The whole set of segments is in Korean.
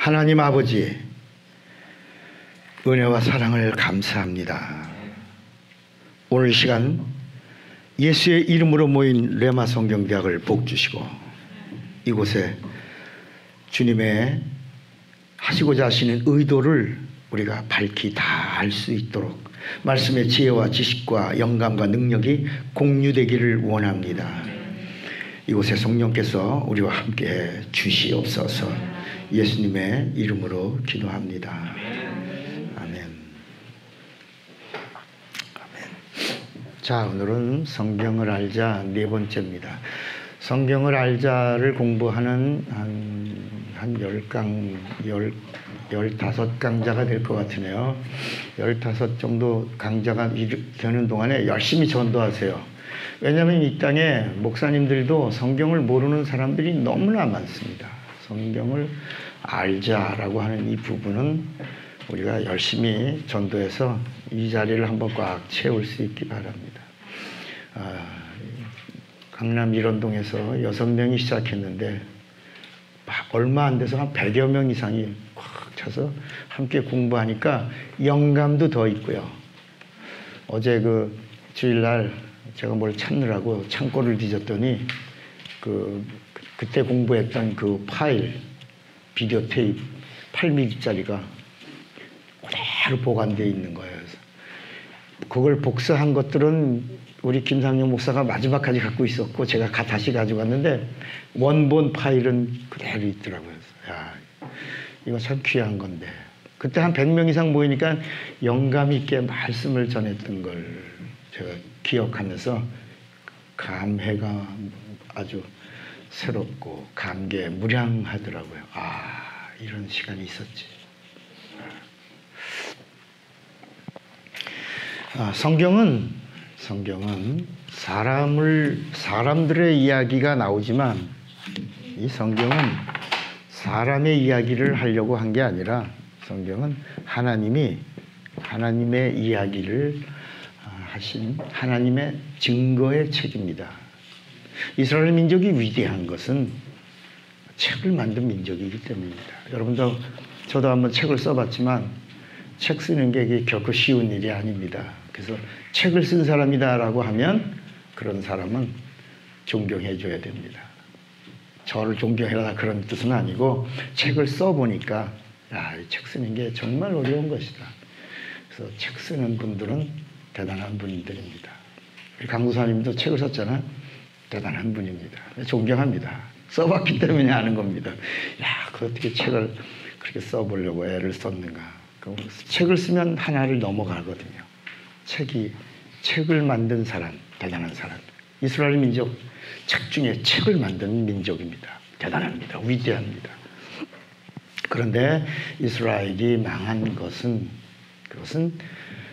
하나님 아버지, 은혜와 사랑을 감사합니다. 오늘 이 시간 예수의 이름으로 모인 레마 성경대학을 복 주시고 이곳에 주님의 하시고자 하시는 의도를 우리가 밝히 다 알 수 있도록 말씀의 지혜와 지식과 영감과 능력이 공유되기를 원합니다. 이곳에 성령께서 우리와 함께 주시옵소서. 예수님의 이름으로 기도합니다. 아멘. 아멘. 자, 오늘은 성경을 알자 네 번째입니다. 성경을 알자를 공부하는 한 15강자가 될 것 같으네요. 15 정도 강자가 되는 동안에 열심히 전도하세요. 왜냐하면 이 땅에 목사님들도 성경을 모르는 사람들이 너무나 많습니다. 성경을 알자라고 하는 이 부분은 우리가 열심히 전도해서 이 자리를 한번 꽉 채울 수 있기 바랍니다. 강남 일원동에서 6명이 시작했는데 얼마 안 돼서 한 100여 명 이상이 꽉 차서 함께 공부하니까 영감도 더 있고요. 어제 그 주일날 제가 뭘 찾느라고 창고를 뒤졌더니 그때 공부했던 그 파일, 비디오 테이프 8mm짜리가 그대로 보관되어 있는 거예요. 그래서 그걸 복사한 것들은 우리 김상영 목사가 마지막까지 갖고 있었고 제가 다시 가져갔는데 원본 파일은 그대로 있더라고요. 야, 이거 참 귀한 건데. 그때 한 100명 이상 모이니까 영감 있게 말씀을 전했던 걸 제가 기억하면서 감회가 아주 새롭고 감개무량하더라고요. 아, 이런 시간이 있었지. 성경은 사람들의 이야기가 나오지만 이 성경은 사람의 이야기를 하려고 한 게 아니라 성경은 하나님의 이야기를 하신 하나님의 증거의 책입니다. 이스라엘 민족이 위대한 것은 책을 만든 민족이기 때문입니다. 여러분도 저도 한번 책을 써봤지만 책 쓰는 게 결코 쉬운 일이 아닙니다. 그래서 책을 쓴 사람이다라고 하면 그런 사람은 존경해 줘야 됩니다. 저를 존경해라 그런 뜻은 아니고 책을 써보니까 야, 이 책 쓰는 게 정말 어려운 것이다. 그래서 책 쓰는 분들은 대단한 분들입니다. 우리 강구사님도 책을 썼잖아요. 대단한 분입니다. 존경합니다. 써봤기 때문에 아는 겁니다. 야, 그 어떻게 책을 그렇게 써보려고 애를 썼는가. 책을 쓰면 하나를 넘어가거든요. 책을 만든 사람, 대단한 사람. 이스라엘 민족 책 중에 책을 만든 민족입니다. 대단합니다. 위대합니다. 그런데 이스라엘이 망한 그것은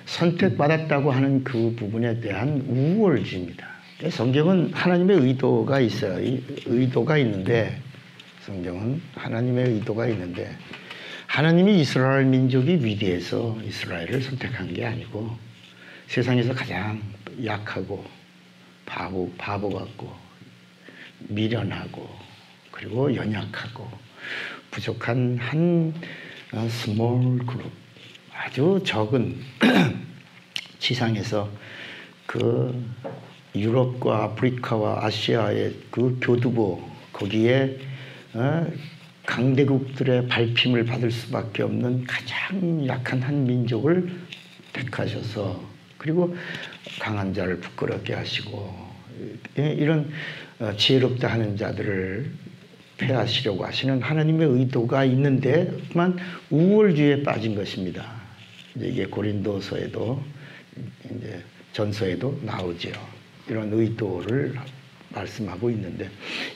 선택받았다고 하는 그 부분에 대한 우월주의입니다. 성경은 하나님의 의도가 있어요. 의도가 있는데 성경은 하나님의 의도가 있는데 하나님이 이스라엘 민족이 위대해서 이스라엘을 선택한 게 아니고 세상에서 가장 약하고 바보 같고 미련하고 그리고 연약하고 부족한 한 스몰 그룹, 아주 적은 지상에서 그 유럽과 아프리카와 아시아의 그 교두보 거기에 강대국들의 발핌을 받을 수밖에 없는 가장 약한 한 민족을 택하셔서 그리고 강한 자를 부끄럽게 하시고 이런 지혜롭다 하는 자들을 패하시려고 하시는 하나님의 의도가 있는데만 우월주의에 빠진 것입니다. 이게 고린도서에도 이제 전서에도 나오죠. 이런 의도를 말씀하고 있는데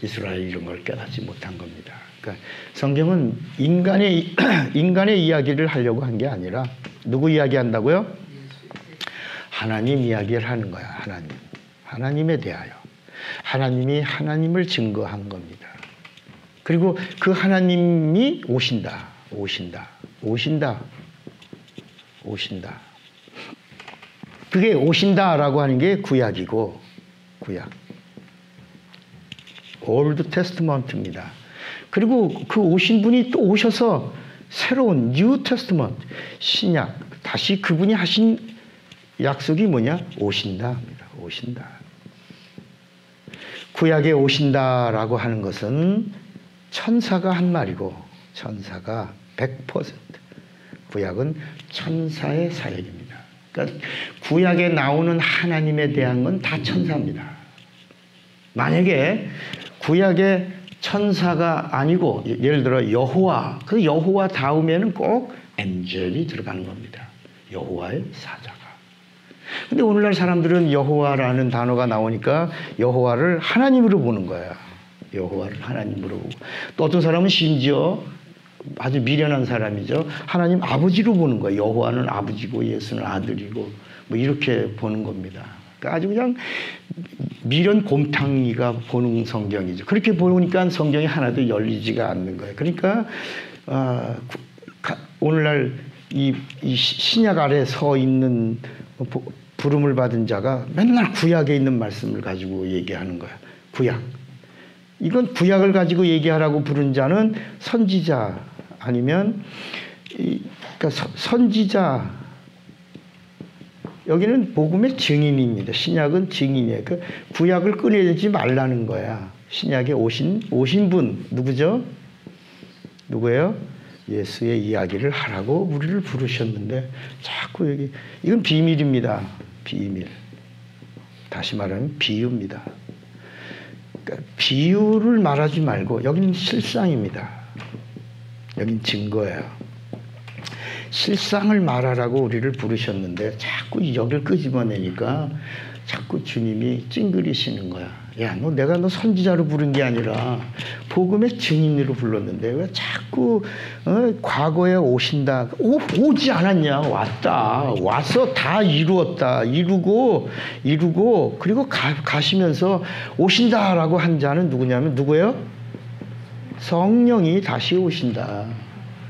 이스라엘이 이런 걸 깨닫지 못한 겁니다. 그러니까 성경은 인간의 이야기를 하려고 한 게 아니라 누구 이야기한다고요? 하나님 이야기를 하는 거야. 하나님에 대하여. 하나님이 하나님을 증거한 겁니다. 그리고 그 하나님이 오신다. 그게 오신다라고 하는 게 구약이고 구약. 올드 테스트먼트입니다. 그리고 그 오신 분이 또 오셔서 새로운 뉴 테스트먼트, 신약, 다시 그분이 하신 약속이 뭐냐? 오신다 합니다. 오신다. 구약에 오신다라고 하는 것은 천사가 한 말이고, 천사가 100%, 구약은 천사의 사역입니다. 그러니까 구약에 나오는 하나님에 대한 건 다 천사입니다. 만약에 구약에 천사가 아니고 예를 들어 여호와, 그 여호와 다음에는 꼭 엔젤이 들어가는 겁니다. 여호와의 사자가. 근데 오늘날 사람들은 여호와라는 단어가 나오니까 여호와를 하나님으로 보는 거야. 여호와를 하나님으로 보고, 또 어떤 사람은 심지어 아주 미련한 사람이죠. 하나님 아버지로 보는 거예요. 여호와는 아버지고 예수는 아들이고 뭐 이렇게 보는 겁니다. 그러니까 아주 그냥 미련 곰탕이가 보는 성경이죠. 그렇게 보니까 성경이 하나도 열리지가 않는 거예요. 그러니까 오늘날 이 신약 아래 서 있는 부름을 받은 자가 맨날 구약에 있는 말씀을 가지고 얘기하는 거야. 구약. 이건 구약을 가지고 얘기하라고 부른 자는 선지자 아니면 그러니까 선지자, 여기는 복음의 증인입니다. 신약은 증인이에요. 그 구약을 꺼내지 말라는 거야. 신약에 오신 분 누구죠? 누구예요? 예수의 이야기를 하라고 우리를 부르셨는데 자꾸 여기, 이건 비밀입니다. 비밀. 다시 말하면 비유입니다. 그러니까 비유를 말하지 말고 여기는 실상입니다. 여긴 증거예요. 실상을 말하라고 우리를 부르셨는데 자꾸 여길 끄집어내니까 자꾸 주님이 찡그리시는 거야. 야, 내가 너 선지자로 부른 게 아니라 복음의 증인으로 불렀는데 왜 자꾸 과거에 오신다. 오지 않았냐? 왔다. 와서 다 이루었다. 이루고 그리고 가시면서 오신다라고 한 자는 누구냐면 누구예요? 성령이 다시 오신다.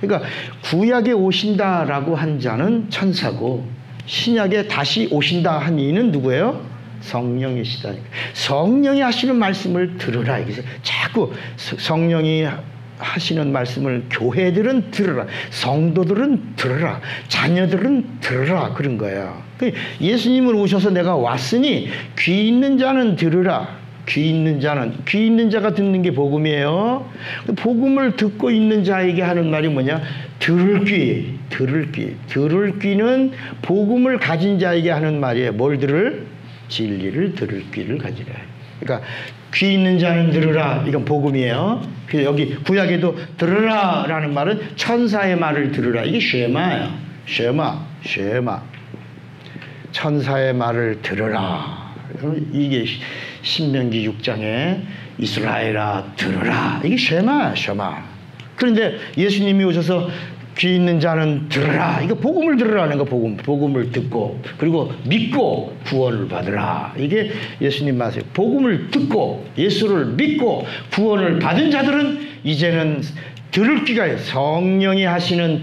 그러니까 구약에 오신다라고 한 자는 천사고, 신약에 다시 오신다 한 이는 누구예요? 성령이시다. 성령이 하시는 말씀을 들으라. 여기서 자꾸 성령이 하시는 말씀을 교회들은 들으라, 성도들은 들으라, 자녀들은 들으라, 그런 거예요. 예수님은 오셔서 내가 왔으니 귀 있는 자는 들으라. 귀 있는 자가 듣는 게 복음이에요. 복음을 듣고 있는 자에게 하는 말이 뭐냐? 들을 귀는 복음을 가진 자에게 하는 말이에요. 뭘 들을? 진리를 들을 귀를 가지라. 그러니까 귀 있는 자는 들으라. 이건 복음이에요. 여기 구약에도 들으라라는 말은 천사의 말을 들으라. 이게 쉐마예요. 쉐마. 천사의 말을 들으라. 이게 신명기 6장에 이스라엘아 들으라. 이게 쉐마. 그런데 예수님이 오셔서 귀 있는 자는 들으라. 이거 복음을 들으라는 거. 복음을 듣고 그리고 믿고 구원을 받으라. 이게 예수님 말씀이에요. 복음을 듣고 예수를 믿고 구원을 받은 자들은 이제는 들을 귀가 있어요. 성령이 하시는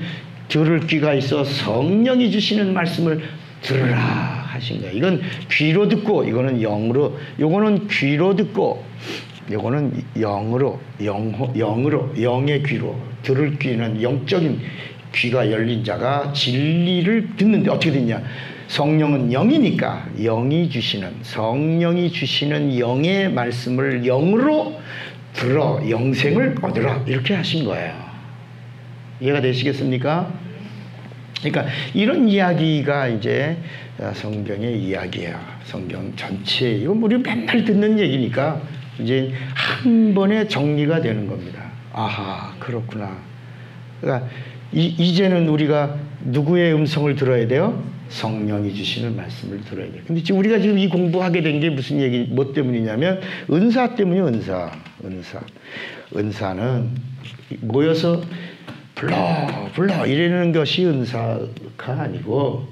들을 귀가 있어 성령이 주시는 말씀을 들으라 하신 거예요. 이건 귀로 듣고, 이거는 영으로, 요거는 귀로 듣고, 요거는 영으로, 영의 귀로. 들을 귀는 영적인 귀가 열린 자가 진리를 듣는데 어떻게 듣냐? 성령은 영이니까 성령이 주시는 영의 말씀을 영으로 들어 영생을 얻으라. 이렇게 하신 거예요. 이해가 되시겠습니까? 그러니까 이런 이야기가 이제 성경의 이야기예요. 성경 전체. 이건 우리 맨날 듣는 얘기니까 이제 한 번에 정리가 되는 겁니다. 아하, 그렇구나. 그러니까 이제는 우리가 누구의 음성을 들어야 돼요? 성령이 주시는 말씀을 들어야 돼요. 근데 지금 우리가 지금 이 공부하게 된 게 무슨 얘기, 뭐 때문이냐면 은사 때문이에요. 은사는 모여서 불러 이러는 것이 은사가 아니고,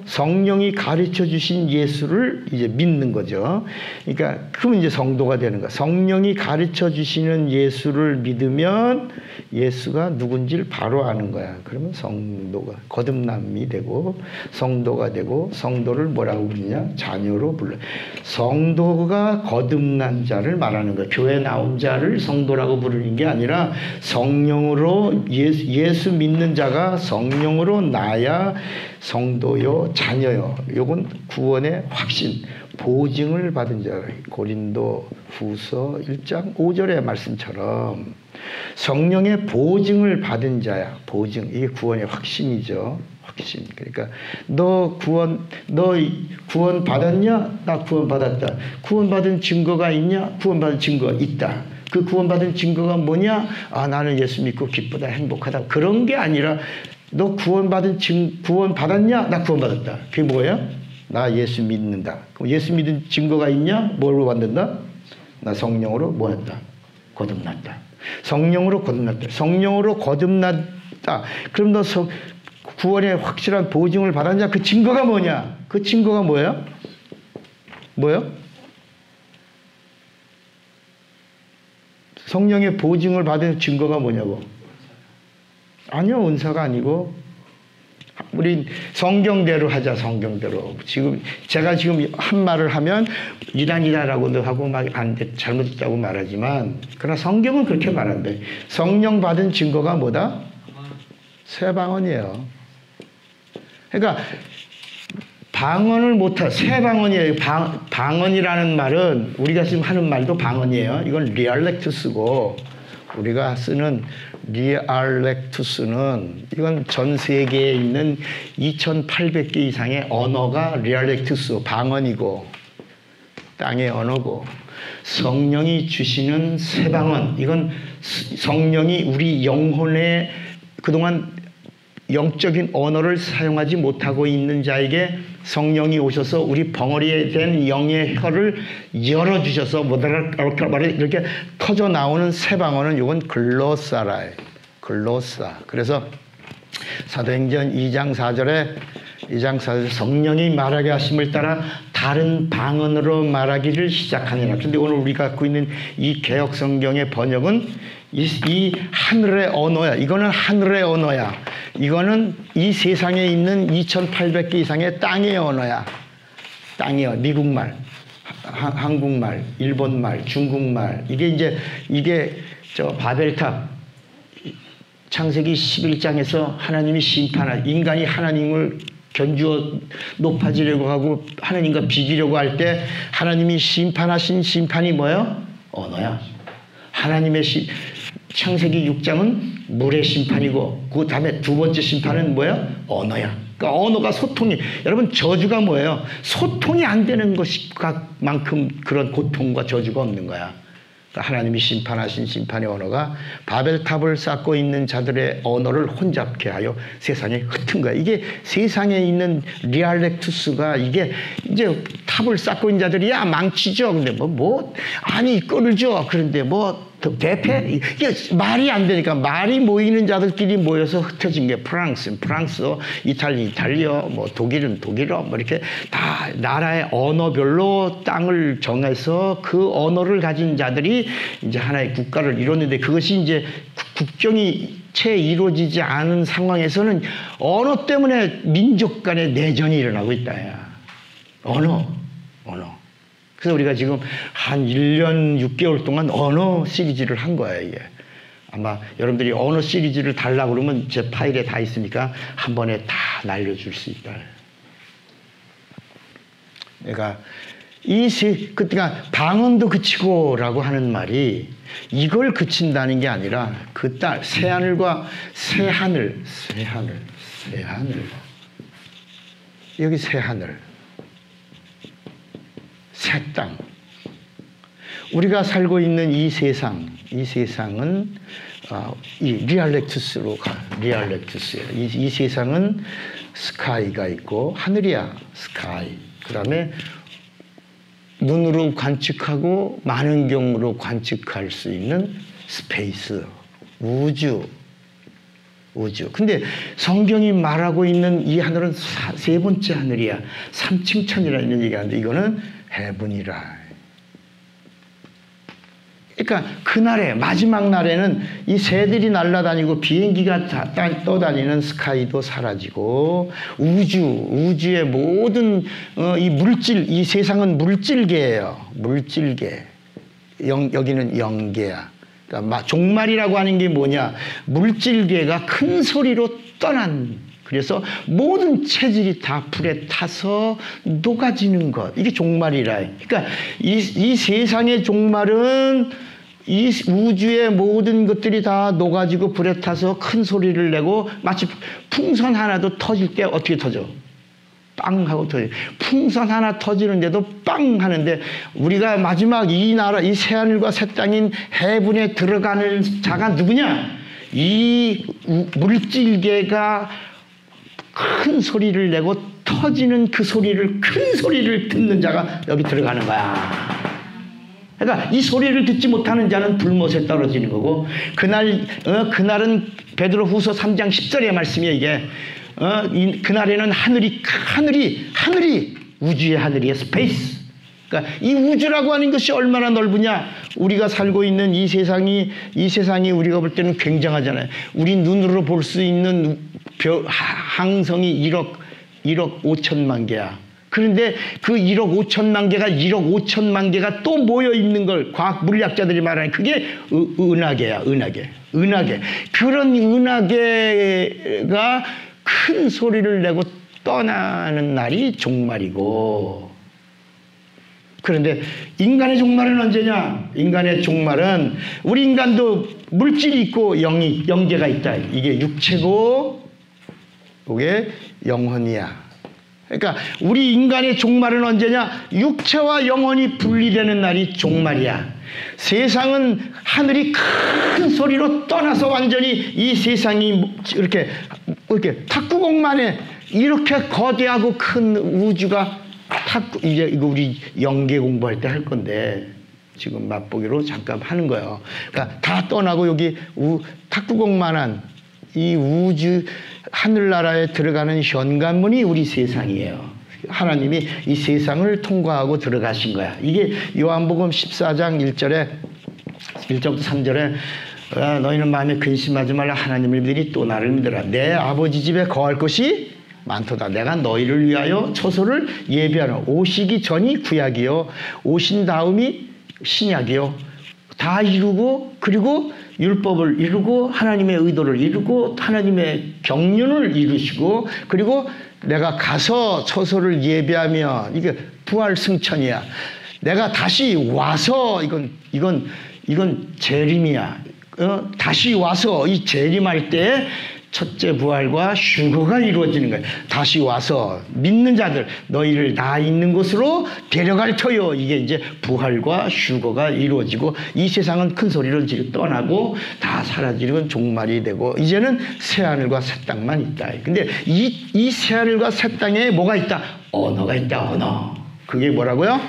성령이 가르쳐 주신 예수를 이제 믿는 거죠. 그러니까 그러면 이제 성도가 되는 거야. 성령이 가르쳐 주시는 예수를 믿으면 예수가 누군지를 바로 아는 거야. 그러면 성도가 거듭남이 되고 성도가 되고, 성도를 뭐라고 부르냐? 자녀로 불러. 성도가 거듭난 자를 말하는 거야. 교회 나온 자를 성도라고 부르는 게 아니라 성령으로 예수 믿는 자가 성령으로 나야 성도요 자녀요. 요건 구원의 확신, 보증을 받은 자. 고린도 후서 1장 5절의 말씀처럼 성령의 보증을 받은 자야. 보증. 이게 구원의 확신이죠. 확신. 그러니까 너 구원 받았냐? 나 구원 받았다. 구원 받은 증거가 있냐? 구원 받은 증거가 있다. 그 구원 받은 증거가 뭐냐? 아, 나는 예수 믿고 기쁘다, 행복하다. 그런 게 아니라 너 구원 받았냐? 나 구원 받았다. 그게 뭐예요? 나 예수 믿는다. 그럼 예수 믿은 증거가 있냐? 뭘로 받는다? 나 성령으로 뭐 했다? 거듭났다. 성령으로 거듭났다. 성령으로 거듭났다. 그럼 너 구원의 확실한 보증을 받았냐? 그 증거가 뭐냐? 그 증거가 뭐예요? 뭐예요? 성령의 보증을 받은 증거가 뭐냐고? 아니요, 은사가 아니고 우리 성경대로 하자. 성경대로. 제가 지금 한 말을 하면 이단이다라고도 하고 막 안 돼, 잘못했다고 말하지만, 그러나 성경은 그렇게 말한대. 성령 받은 증거가 뭐다? 새 방언이에요. 그러니까 방언을 못하, 새 방언이에요. 방언이라는 말은 우리가 지금 하는 말도 방언이에요. 이건 리알렉투스고, 우리가 쓰는 리알렉투스는 이건 전 세계에 있는 2,800개 이상의 언어가 리알렉투스, 방언이고, 땅의 언어고, 성령이 주시는 새 방언, 이건 성령이 우리 영혼에 그동안 영적인 언어를 사용하지 못하고 있는 자에게 성령이 오셔서 우리 벙어리에 된 영의 혀를 열어주셔서 이렇게 터져 나오는 새 방언은 이건 글로사라예요. 글로사. 그래서 사도행전 2장 4절에 성령이 말하게 하심을 따라 다른 방언으로 말하기를 시작하니라. 그런데 오늘 우리가 갖고 있는 이 개역 성경의 번역은 이 하늘의 언어야. 이거는 하늘의 언어야. 이거는 이 세상에 있는 2,800개 이상의 땅의 언어야. 땅이요. 미국말, 한국말, 일본말, 중국말. 이게 저 바벨탑, 창세기 11장에서 하나님이 인간이 하나님을 견주어 높아지려고 하고 하나님과 비기려고 할 때 하나님이 심판하신 심판이 뭐예요? 언어야. 하나님의 창세기 6장은 물의 심판이고, 그 다음에 두 번째 심판은 뭐야? 언어야. 그러니까 언어가 소통이, 여러분 저주가 뭐예요? 소통이 안 되는 것만큼 그런 고통과 저주가 없는 거야. 그러니까 하나님이 심판하신 심판의 언어가 바벨탑을 쌓고 있는 자들의 언어를 혼잡케 하여 세상에 흩은 거야. 이게 세상에 있는 리알렉투스가, 이게 이제 탑을 쌓고 있는 자들이 야 망치죠. 근데 아니 끌죠. 그런데 대패? 이게 말이 안 되니까, 말이 모이는 자들끼리 모여서 흩어진 게 프랑스, 이탈리아, 독일은 독일어, 이렇게 다 나라의 언어별로 땅을 정해서 그 언어를 가진 자들이 이제 하나의 국가를 이뤘는데, 그것이 이제 국경이 채 이루어지지 않은 상황에서는 언어 때문에 민족 간의 내전이 일어나고 있다. 언어. 그래서 우리가 지금 한 1년 6개월 동안 언어 시리즈를 한 거예요, 이게. 아마 여러분들이 언어 시리즈를 달라고 그러면 제 파일에 다 있으니까 한 번에 다 날려줄 수 있다. 그러니까 그러니까 방언도 그치고라고 하는 말이 이걸 그친다는 게 아니라 새하늘과 새하늘. 여기 새하늘. 새 땅. 우리가 살고 있는 이 세상은 이 리알렉투스로 리알렉투스예요. 이 세상은 스카이가 있고 하늘이야. 스카이. 그다음에 눈으로 관측하고 만원경으로 관측할 수 있는 스페이스, 우주. 우주. 근데 성경이 말하고 있는 이 하늘은 세 번째 하늘이야. 3층 천이라는 얘기하는데 이거는 해븐이라. 그러니까 그날에 마지막 날에는 이 새들이 날아다니고 비행기가 떠다니는 스카이도 사라지고 우주의 모든 이 물질, 이 세상은 물질계예요. 물질계. 여기는 영계야. 그러니까 종말이라고 하는 게 뭐냐? 물질계가 큰 소리로 떠난. 그래서 모든 체질이 다 불에 타서 녹아지는 것. 이게 종말이라. 그러니까 이 세상의 종말은 이 우주의 모든 것들이 다 녹아지고 불에 타서 큰 소리를 내고 마치 풍선 하나도 터질 때 어떻게 터져? 빵 하고 터져. 풍선 하나 터지는데도 빵 하는데 우리가 마지막 이 나라, 이 새하늘과 새 땅인 해분에 들어가는 자가 누구냐? 이 물질계가 큰 소리를 내고 터지는 그 소리를, 큰 소리를 듣는 자가 여기 들어가는 거야. 그러니까 이 소리를 듣지 못하는 자는 불못에 떨어지는 거고, 그날은 베드로후서 3장 10절의 말씀이에요. 이게 그날에는 하늘이 우주의 하늘이에요. 스페이스. 그러니까 이 우주라고 하는 것이 얼마나 넓으냐? 우리가 살고 있는 이 세상이 우리가 볼 때는 굉장하잖아요. 우리 눈으로 볼 수 있는 항성이 1억 5천만 개야. 그런데 그 1억 5천만 개가 또 모여 있는 걸 과학 물리학자들이 말하는 그게 은하계야. 은하계. 그런 은하계가 큰 소리를 내고 떠나는 날이 종말이고, 그런데 인간의 종말은 언제냐? 인간의 종말은 우리 인간도 물질이 있고 영계가 있다. 이게 육체고 이게 영혼이야. 그러니까 우리 인간의 종말은 언제냐? 육체와 영혼이 분리되는 날이 종말이야. 세상은 하늘이 큰 소리로 떠나서 완전히 이 세상이 이렇게 탁구공만에 이렇게 거대하고 큰 우주가 이제 이거 우리 영계 공부할 때 할 건데 지금 맛보기로 잠깐 하는 거예요. 그러니까 다 떠나고 여기 탁구공만한 이 우주 하늘나라에 들어가는 현관문이 우리 세상이에요. 하나님이 이 세상을 통과하고 들어가신 거야. 이게 요한복음 14장 1절부터 3절에 너희는 마음에 근심하지 말라. 하나님을 믿으니 또 나를 믿으라. 내 아버지 집에 거할 것이 많도다. 내가 너희를 위하여 처소를 예비하노. 오시기 전이 구약이요 오신 다음이 신약이요. 다 이루고, 그리고 율법을 이루고 하나님의 의도를 이루고 하나님의 경륜을 이루시고, 그리고 내가 가서 처소를 예비하면 이게 부활 승천이야. 내가 다시 와서 이건 재림이야. 다시 와서 이 재림할 때 첫째 부활과 휴거가 이루어지는 거예요. 다시 와서 믿는 자들 너희를 나 있는 곳으로 데려갈 터요. 이게 이제 부활과 휴거가 이루어지고 이 세상은 큰 소리로 지금 떠나고 다 사라지는 종말이 되고 이제는 새하늘과 새 땅만 있다. 근데 이 새하늘과 새 땅에 뭐가 있다? 언어가 있다. 언어. 그게 뭐라고요?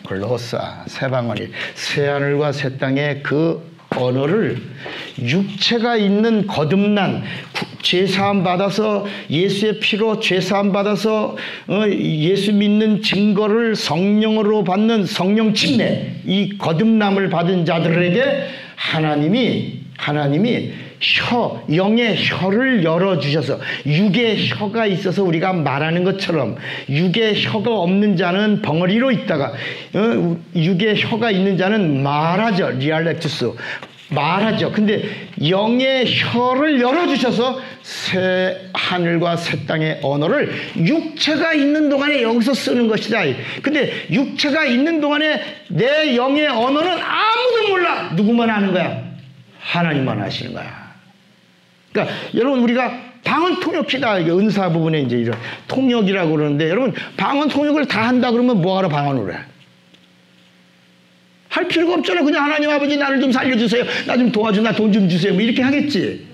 글로사, 새방언이. 새하늘과 새 땅의 그 언어를 육체가 있는 거듭난 죄사함 받아서 예수의 피로 죄사함 받아서 예수 믿는 증거를 성령으로 받는 성령 침례, 이 거듭남을 받은 자들에게 하나님이 영의 혀를 열어주셔서, 육의 혀가 있어서 우리가 말하는 것처럼 육의 혀가 없는 자는 벙어리로 있다가 육의 혀가 있는 자는 말하죠. 리알렉투스. 말하죠. 근데 영의 혀를 열어주셔서 새 하늘과 새 땅의 언어를 육체가 있는 동안에 여기서 쓰는 것이다. 근데 육체가 있는 동안에 내 영의 언어는 아무도 몰라. 누구만 아는 거야? 하나님만 아시는 거야. 그러니까 여러분, 우리가 방언 통역이다. 이게 은사 부분에 이제 이런 통역이라고 그러는데, 여러분 방언 통역을 다 한다 그러면 뭐하러 방언을 해? 할 필요가 없잖아. 그냥 하나님 아버지 나를 좀 살려주세요. 나 좀 도와줘. 나 돈 좀 주세요. 뭐 이렇게 하겠지.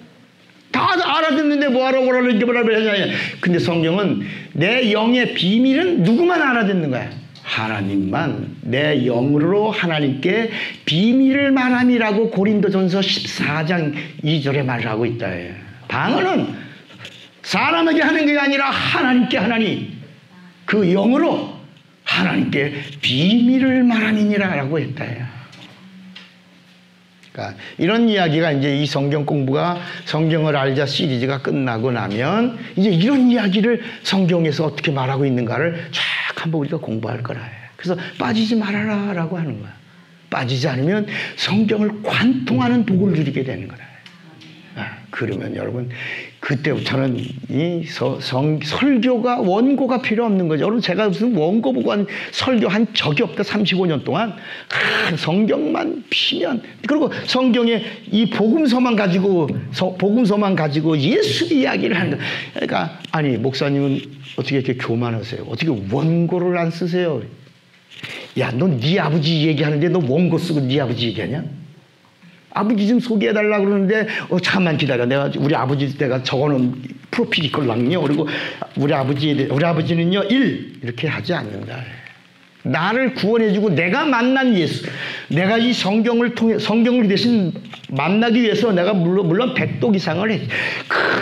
다 알아듣는데 뭐하러 이렇게 하냐. 근데 성경은 내 영의 비밀은 누구만 알아듣는 거야? 하나님만. 내 영으로 하나님께 비밀을 말함이라고 고린도전서 14장 2절에 말을 하고 있다. 방언은 사람에게 하는 게 아니라 하나님께 하나니 그 영으로 하나님께 비밀을 말함이니라라고 했다. 그러니까 이런 이야기가 이제 이 성경 공부가 성경을 알자 시리즈가 끝나고 나면 이제 이런 이야기를 성경에서 어떻게 말하고 있는가를 쫙 한번 우리가 공부할 거라. 그래서 빠지지 말아라라고 하는 거야. 빠지지 않으면 성경을 관통하는 복을 누리게 되는 거다. 그러면 여러분 그때부터는 이 설교가 원고가 필요 없는 거죠. 여러분 제가 무슨 원고 보고 한 설교한 적이 없다. 35년 동안 성경만 피면 그리고 성경에 이 복음서만 가지고 예수 이야기를 하는 거. 그러니까 아니 목사님은 어떻게 이렇게 교만하세요? 어떻게 원고를 안 쓰세요? 야, 너 네 아버지 얘기하는데 너 원고 쓰고 네 아버지 얘기하냐? 아버지 좀 소개해달라고 그러는데 잠깐만 기다려. 우리 아버지 내가 적어놓은 프로필 있걸랑요. 그리고 우리 아버지는요 1 이렇게 하지 않는다. 나를 구원해주고 내가 만난 예수, 내가 이 성경을 통해 성경을 대신 만나기 위해서 내가 물론 100독 이상을 해.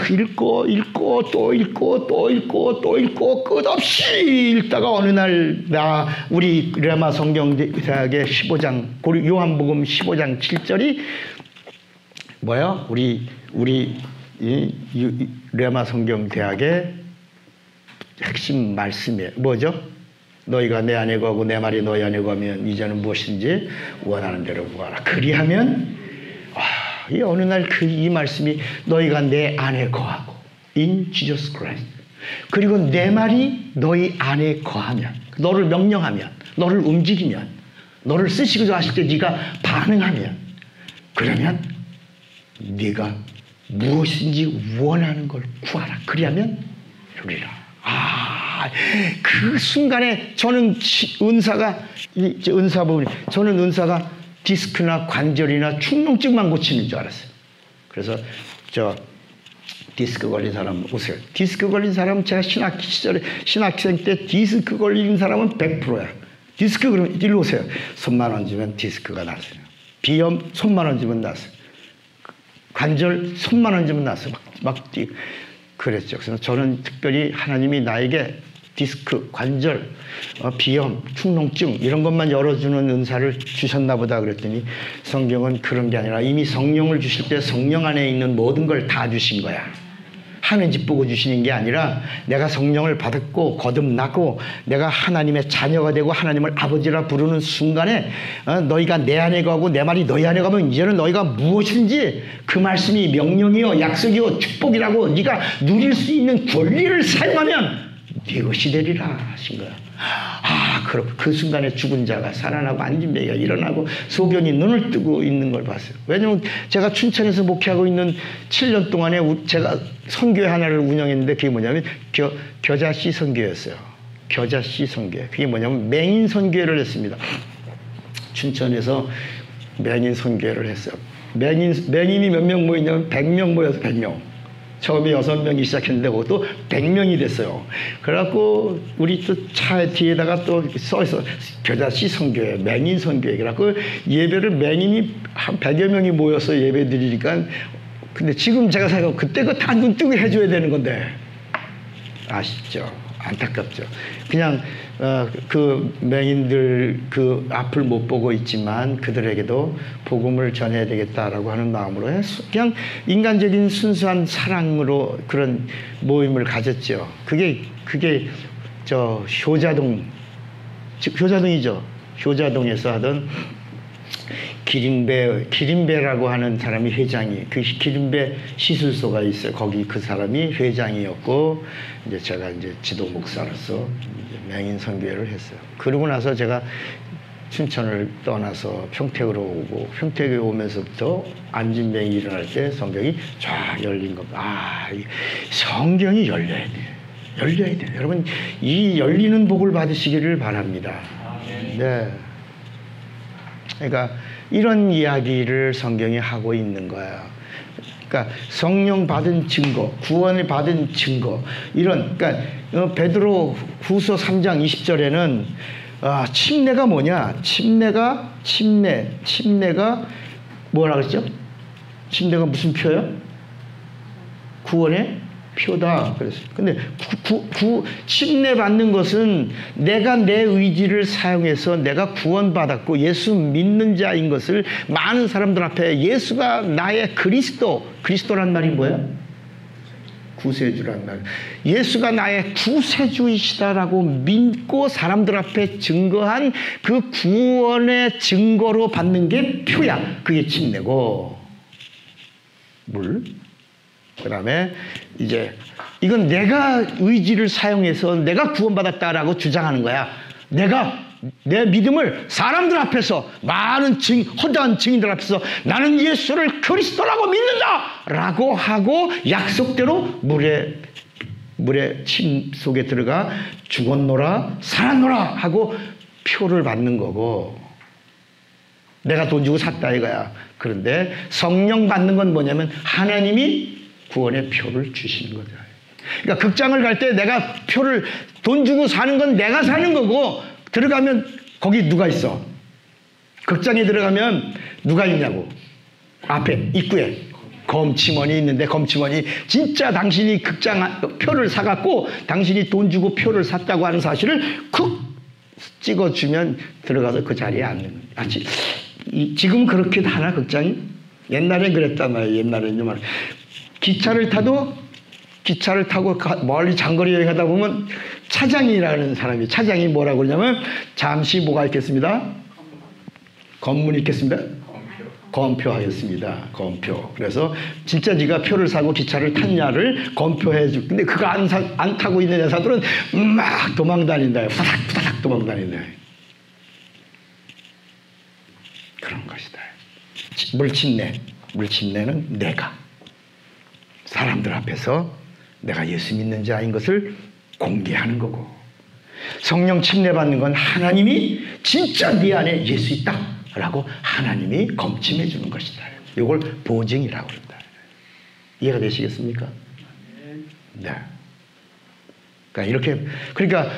읽고 또 읽고 끝없이 읽다가 어느 날 우리 레마 성경대학의 15장 요한복음 15장 7절이 뭐야? 우리 레마 성경대학의 핵심 말씀이에요. 뭐죠? 너희가 내 안에 거하고 내 말이 너희 안에 거하면 이제는 무엇인지 원하는 대로 구하라. 그리하면 이 어느 날 이 말씀이 너희가 내 안에 거하고 in Jesus Christ 그리고 내 말이 너희 안에 거하면 너를 명령하면 너를 움직이면 너를 쓰시고자 하실 때 네가 반응하면 그러면 네가 무엇인지 원하는 걸 구하라. 그리하면 이루리라. 그 순간에 저는 저는 은사가 디스크나 관절이나 축농증만 고치는 줄 알았어요. 그래서 디스크 걸린 사람 오세요. 디스크 걸린 사람 제가 신학생 때 디스크 걸린 사람은 100%야. 디스크 그러면 일로 오세요. 손만 얹으면 디스크가 났어요. 비염 손만 얹으면 났어요. 관절 손만 얹으면 났어요. 그랬죠. 그래서 저는 특별히 하나님이 나에게 디스크, 관절, 비염, 축농증 이런 것만 열어주는 은사를 주셨나 보다 그랬더니 성경은 그런 게 아니라 이미 성령을 주실 때 성령 안에 있는 모든 걸 다 주신 거야. 하는 집 보고 주시는 게 아니라 내가 성령을 받았고 거듭나고 내가 하나님의 자녀가 되고 하나님을 아버지라 부르는 순간에 너희가 내 안에 가고 내 말이 너희 안에 가면 이제는 너희가 무엇인지 그 말씀이 명령이요 약속이요 축복이라고 네가 누릴 수 있는 권리를 사용하면 네 것이 되리라 하신 거야. 그럼 그 순간에 죽은 자가 살아나고 앉은 자가 일어나고 소변이 눈을 뜨고 있는 걸 봤어요. 왜냐면 제가 춘천에서 목회하고 있는 7년 동안에 제가 선교회 하나를 운영했는데 그게 뭐냐면 겨자씨 선교였어요. 겨자씨 선교회. 그게 뭐냐면 맹인 선교회를 했습니다. 춘천에서 맹인 선교회를 했어요. 맹인이 몇 명 모였냐면 100명 모여서 100명. 처음에 6명이 시작했는데 그것도 100명이 됐어요. 그래갖고 우리 또 차 뒤에다가 또 써있어. 겨자씨 선교회, 맹인 선교회. 그래갖고 예배를 맹인이 한 100여 명이 모여서 예배 드리니까 근데 지금 제가 생각하면 그때 그거 다 눈 뜨고 해줘야 되는 건데 아쉽죠. 안타깝죠. 그냥 그 맹인들 그 앞을 못 보고 있지만 그들에게도 복음을 전해야 되겠다라고 하는 마음으로 그냥 인간적인 순수한 사랑으로 그런 모임을 가졌죠. 그게 효자동이죠. 효자동에서 하던 기린배라고 하는 사람이 회장이 그 기린배 시술소가 있어요. 거기 그 사람이 회장이었고 이제 제가 이제 지도 목사로서 이제 맹인 선교회를 했어요. 그러고 나서 제가 춘천을 떠나서 평택으로 오고 평택에 오면서부터 안진뱅이 일어날 때 성경이 쫙 열린 겁니다. 성경이 열려야 돼요. 열려야 돼요. 여러분 이 열리는 복을 받으시기를 바랍니다. 네. 그러니까 이런 이야기를 성경이 하고 있는 거예요. 그러니까 성령 받은 증거, 구원을 받은 증거, 그러니까 베드로 후서 3장 20절에는 침례가 뭐냐? 침례가 뭐라 그랬죠? 침례가 무슨 표예요? 구원의 표다. 그랬어요. 근데 침례받는 것은 내가 내 의지를 사용해서 내가 구원받았고 예수 믿는 자인 것을 많은 사람들 앞에 예수가 나의 그리스도란 말이 뭐야? 구세주란 말. 예수가 나의 구세주이시다라고 믿고 사람들 앞에 증거한 그 구원의 증거로 받는 게 표야. 그게 침례고. 물. 그 다음에 이제 이건 내가 의지를 사용해서 내가 구원받았다라고 주장하는 거야. 내가 내 믿음을 사람들 앞에서 많은 허다한 증인들 앞에서 나는 예수를 그리스도라고 믿는다라고 하고 약속대로 물에 침 속에 들어가 죽었노라 살았노라 하고 표를 받는 거고 내가 돈 주고 샀다 이거야. 그런데 성령 받는 건 뭐냐면 하나님이 구원의 표를 주시는 거죠. 그러니까 극장을 갈 때 내가 표를 돈 주고 사는 건 내가 사는 거고 들어가면 거기 누가 있어? 극장에 들어가면 누가 있냐고. 앞에 입구에 검침원이 있는데 검침원이 진짜 당신이 극장 표를 사갖고 당신이 돈 주고 표를 샀다고 하는 사실을 쿡 찍어주면 들어가서 그 자리에 앉는 거야. 지금 그렇게 하나 극장이? 옛날엔 그랬단 말이에요. 옛날에는 말 기차를 타고 멀리 장거리 여행하다 보면 차장이라는 사람이 차장이 뭐라고 그러냐면 잠시 뭐가 있겠습니다? 검문이 있겠습니다? 검표하겠습니다. 검표. 그래서 진짜 네가 표를 사고 기차를 탔냐를 검표해 줄. 근데 그거 안 타고 있는 여사들은 막 도망다닌다. 후다닥 도망다닌다. 그런 것이다. 물침례는 내가 사람들 앞에서 내가 예수 믿는 자인 것을 공개하는 거고 성령 침례 받는 건 하나님이 진짜 네 안에 예수 있다라고 하나님이 검침해 주는 것이다. 이걸 보증이라고 그런다. 이해가 되시겠습니까? 네. 그러니까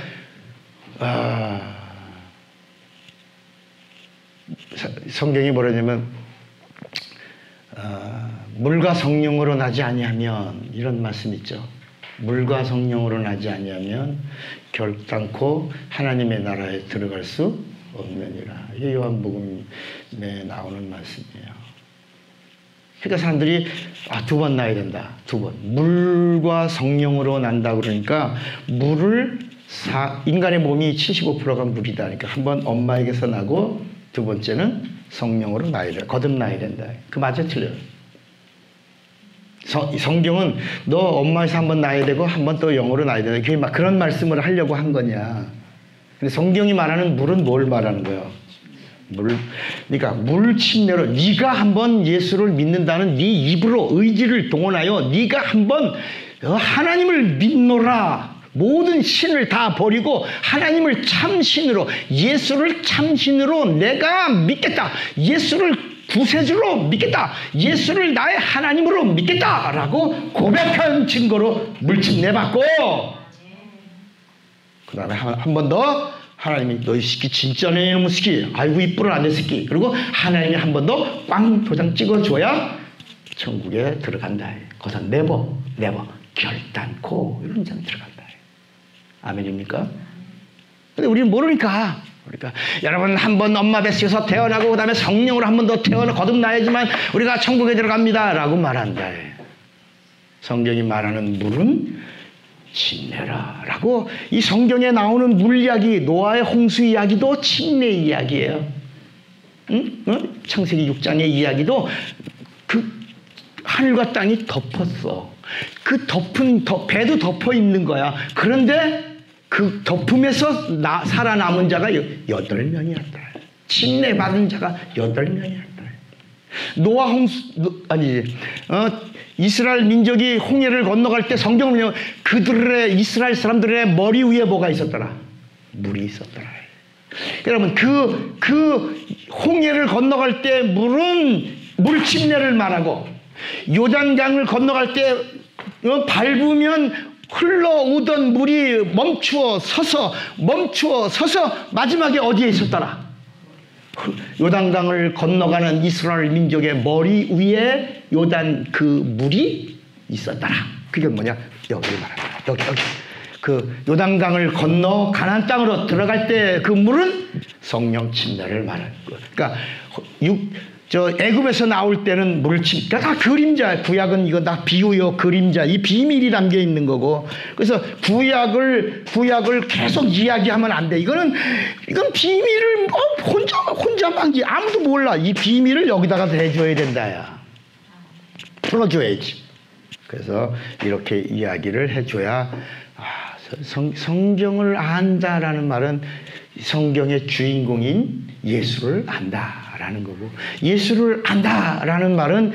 성경이 뭐라냐면 물과 성령으로 나지 아니하면 이런 말씀 있죠. 물과 성령으로 나지 아니하면 결단코 하나님의 나라에 들어갈 수 없느니라. 이게 요한복음에 나오는 말씀이에요. 그러니까 사람들이 두 번 나야 된다. 두 번. 물과 성령으로 난다 그러니까 물을 인간의 몸이 75%가 물이다. 그러니까 한 번 엄마에게서 나고 두 번째는 성령으로 나야 돼. 거듭나야 된다. 그 맞아 틀려요. 성경은 너 엄마에서 한 번 나야 되고 한 번 또 영으로 나야 된다. 그게 막 그런 말씀을 하려고 한 거냐. 근데 성경이 말하는 물은 뭘 말하는 거예요? 그러니까 물 침례로 네가 한번 예수를 믿는다는 네 입으로 의지를 동원하여 네가 한번 하나님을 믿노라. 모든 신을 다 버리고 하나님을 참신으로 예수를 참신으로 내가 믿겠다. 예수를 구세주로 믿겠다. 예수를 나의 하나님으로 믿겠다라고 고백한 증거로 물침례 받고 그 다음에 한 번 더 하나님이 너희 새끼 진짜 내 이놈의 새끼 아이고 이쁘라 안 내 새끼 그리고 하나님이 한 번 더 꽝 도장 찍어줘야 천국에 들어간다. 거기서 never 결단코 이런 장 들어간다. 아멘입니까? 근데 우리는 모르니까. 그러니까 여러분 한 번 엄마 뱃속에서 태어나고 그 다음에 성령으로 한 번 더 태어나 거듭나야지만 우리가 천국에 들어갑니다 라고 말한다. 성경이 말하는 물은 침례라 라고 이 성경에 나오는 물 이야기 노아의 홍수 이야기도 침례 이야기예요. 응? 창세기 6장의 이야기도 그 하늘과 땅이 덮었어. 그 배도 덮어 있는 거야. 그런데 그 덮음에서 살아남은 자가 8명이었다. 침례 받은 자가 8명이었다. 노아 이스라엘 민족이 홍해를 건너갈 때 성경은 그들의 이스라엘 사람들의 머리 위에 뭐가 있었더라? 물이 있었더라. 여러분 그 홍해를 건너갈 때 물은 물 침례를 말하고 요단강을 건너갈 때 밟으면 흘러오던 물이 멈추어 서서 마지막에 어디에 있었더라? 요단강을 건너가는 이스라엘 민족의 머리 위에 요단 그 물이 있었더라 그게 뭐냐? 여기를 말한다. 여기. 그 요단강을 건너 가나안 땅으로 들어갈 때 그 물은 성령 침례를 말하는 거예요. 그러니까 애굽에서 나올 때는 물을 그러니까 다 그림자. 구약은 이거 다 비유요, 그림자. 이 비밀이 담겨 있는 거고. 그래서 구약을 계속 이야기하면 안 돼. 이건 비밀을 혼자만 아무도 몰라. 이 비밀을 여기다가 대줘야 된다야. 풀어줘야지. 그래서 이렇게 이야기를 해줘야 성경을 안다라는 말은 성경의 주인공인 예수를 안다라는 거고, 예수를 안다라는 말은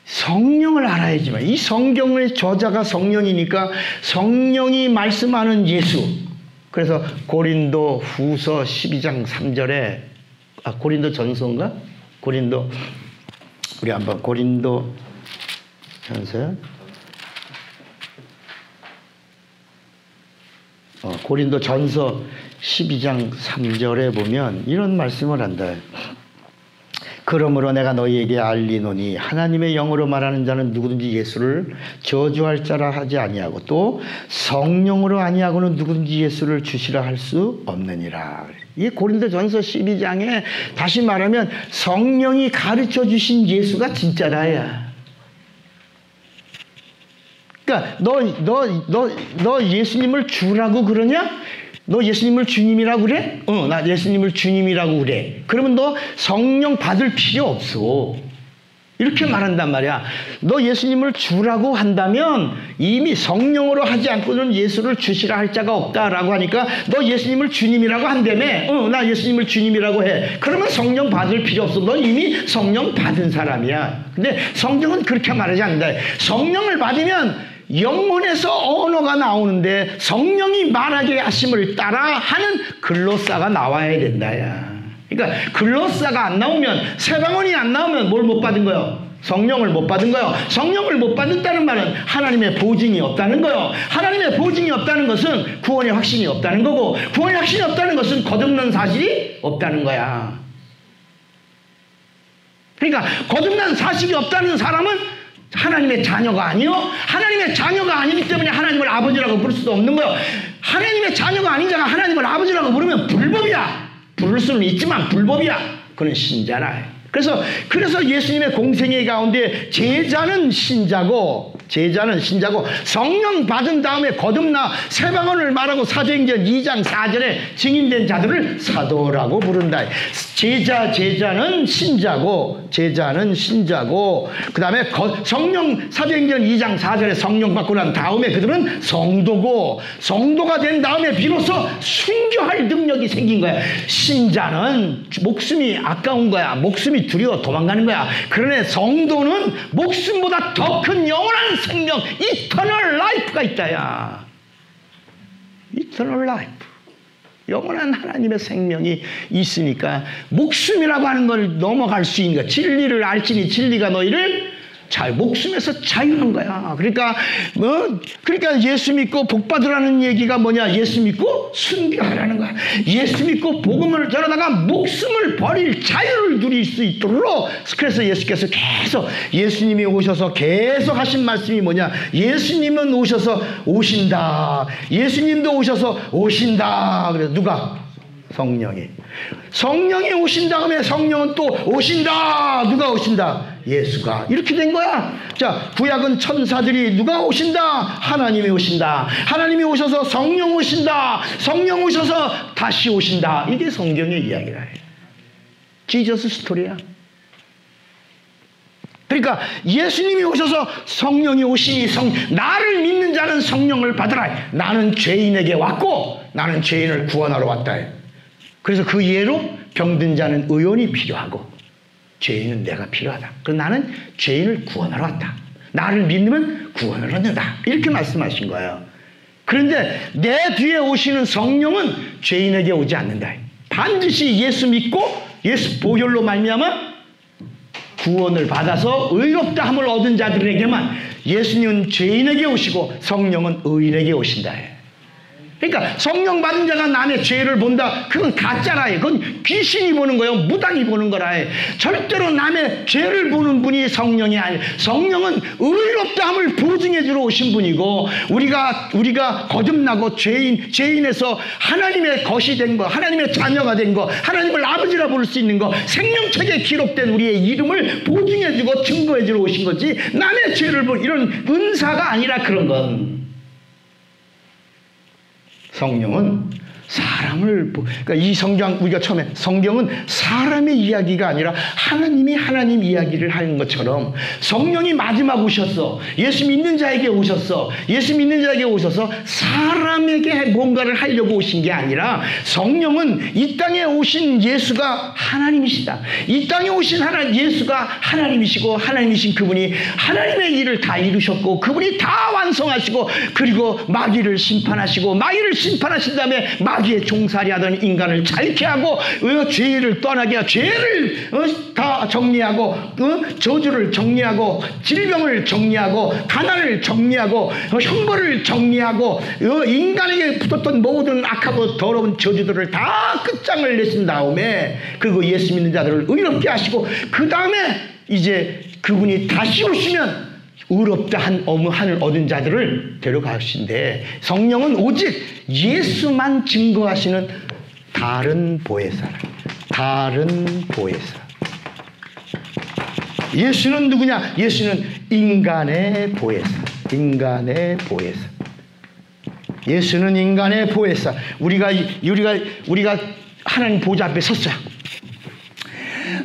성령을 알아야지만, 이 성경의 저자가 성령이니까 성령이 말씀하는 예수. 그래서 고린도 후서 12장 3절에 고린도 전서인가? 우리 한번 고린도 전서요? 고린도 전서 12장 3절에 보면 이런 말씀을 한다. 그러므로 내가 너희에게 알리노니 하나님의 영으로 말하는 자는 누구든지 예수를 저주할 자라 하지 아니하고 또 성령으로 아니하고는 누구든지 예수를 주시라 할 수 없느니라. 이 고린도 전서 12장에 다시 말하면 성령이 가르쳐 주신 예수가 진짜다야. 그러니까 너 예수님을 주라고 그러냐? 너 예수님을 주님이라고 그래? 나 예수님을 주님이라고 그래. 그러면 너 성령 받을 필요 없어. 이렇게 말한단 말이야. 너 예수님을 주라고 한다면 이미 성령으로 하지 않고는 예수를 주시라 할 자가 없다라고 하니까 너 예수님을 주님이라고 한다며. 나 예수님을 주님이라고 해. 그러면 성령 받을 필요 없어. 넌 이미 성령 받은 사람이야. 근데 성경은 그렇게 말하지 않는다. 성령을 받으면 영혼에서 언어가 나오는데 성령이 말하게 하심을 따라 하는 글로사가 나와야 된다야. 그러니까 글로사가 안 나오면, 세방언이 안 나오면 뭘 못 받은 거요? 성령을 못 받은 거요. 성령을 못 받았다는 말은 하나님의 보증이 없다는 거요. 하나님의 보증이 없다는 것은 구원의 확신이 없다는 거고, 구원의 확신이 없다는 것은 거듭난 사실이 없다는 거야. 그러니까 거듭난 사실이 없다는 사람은 하나님의 자녀가 아니요. 하나님의 자녀가 아니기 때문에 하나님을 아버지라고 부를 수도 없는 거예요. 하나님의 자녀가 아닌 자가 하나님을 아버지라고 부르면 불법이야. 부를 수는 있지만 불법이야. 그는 신자라. 그래서 예수님의 공생애 가운데 제자는 신자고 성령 받은 다음에 거듭나 새방언을 말하고 사도행전 2장 4절에 증인된 자들을 사도라고 부른다. 제자는 신자고 그 다음에 성령 사도행전 2장 4절에 성령 받고 난 다음에 그들은 성도가 된 다음에 비로소 순교할 능력이 생긴 거야. 신자는 목숨이 아까운 거야. 목숨이 두려워 도망가는 거야. 그러나 성도는 목숨보다 더 큰 영원한 생명, 이터널 라이프가 있다야. 이터널 라이프, 영원한 하나님의 생명이 있으니까 목숨이라고 하는 걸 넘어갈 수 있는 거야. 진리를 알지니 진리가 너희를 목숨에서 자유한 거야. 그러니까 예수 믿고 복 받으라는 얘기가 뭐냐? 예수 믿고 순교하라는 거야. 예수 믿고 복음을 전하다가 목숨을 버릴 자유를 누릴 수 있도록. 그래서 예수께서 계속, 예수님이 오셔서 계속 하신 말씀이 뭐냐? 예수님은 오셔서 오신다. 예수님도 오셔서 오신다. 그래서 누가? 성령이 오신 다음에 성령은 또 오신다. 누가 오신다? 예수가. 이렇게 된 거야. 자, 구약은 천사들이 누가 오신다? 하나님이 오신다. 하나님이 오셔서 성령 오신다. 성령 오셔서 다시 오신다. 이게 성경의 이야기라. 지저스 스토리야. 그러니까 예수님이 오셔서 성령이 오시니 나를 믿는 자는 성령을 받으라. 나는 죄인에게 왔고 나는 죄인을 구원하러 왔다. 그래서 그 예로 병든 자는 의원이 필요하고 죄인은 내가 필요하다. 그래서 나는 죄인을 구원하러 왔다. 나를 믿으면 구원을 얻는다. 이렇게 말씀하신 거예요. 그런데 내 뒤에 오시는 성령은 죄인에게 오지 않는다. 반드시 예수 믿고 예수 보혈로 말미암아 구원을 받아서 의롭다함을 얻은 자들에게만. 예수님은 죄인에게 오시고 성령은 의인에게 오신다. 그러니까 성령 받은 자가 남의 죄를 본다. 그건 가짜라해. 그건 귀신이 보는 거예요. 무당이 보는 거라해. 절대로 남의 죄를 보는 분이 성령이 아니에요. 성령은 의롭다함을 보증해 주러 오신 분이고, 우리가 거듭나고 죄인에서 하나님의 것이 된 거, 하나님의 자녀가 된 거, 하나님을 아버지라 부를 수 있는 거, 생명책에 기록된 우리의 이름을 보증해 주고 증거해 주러 오신 거지, 남의 죄를 본 이런 은사가 아니라 그런 건. 성령은 사람을, 그러니까 이 성경, 우리가 처음에 성경은 사람의 이야기가 아니라 하나님이 하나님 이야기를 하는 것처럼, 성령이 마지막 오셨어. 예수 믿는 자에게 오셨어. 예수 믿는 자에게 오셔서 사람에게 뭔가를 하려고 오신 게 아니라, 성령은 이 땅에 오신 예수가 하나님이시다. 이 땅에 오신 예수가 하나님이시고, 하나님이신 그분이 하나님의 일을 다 이루셨고, 그분이 다 완성하시고, 그리고 마귀를 심판하시고, 마귀를 심판하신 다음에 마귀의 종살이 하던 인간을 자유케 하고, 죄를 떠나게 하고, 죄를 다 정리하고, 저주를 정리하고, 질병을 정리하고, 가난을 정리하고, 형벌을 정리하고, 인간에게 붙었던 모든 악하고 더러운 저주들을 다 끝장을 내신 다음에, 그리고 예수 믿는 자들을 의롭게 하시고, 그 다음에 이제 그분이 다시 오시면 의롭다 한을 얻은 자들을 데려가신데, 성령은 오직 예수만 증거하시는 다른 보혜사. 예수는 누구냐? 예수는 인간의 보혜사. 예수는 인간의 보혜사. 우리가 하나님 보좌 앞에 섰어요.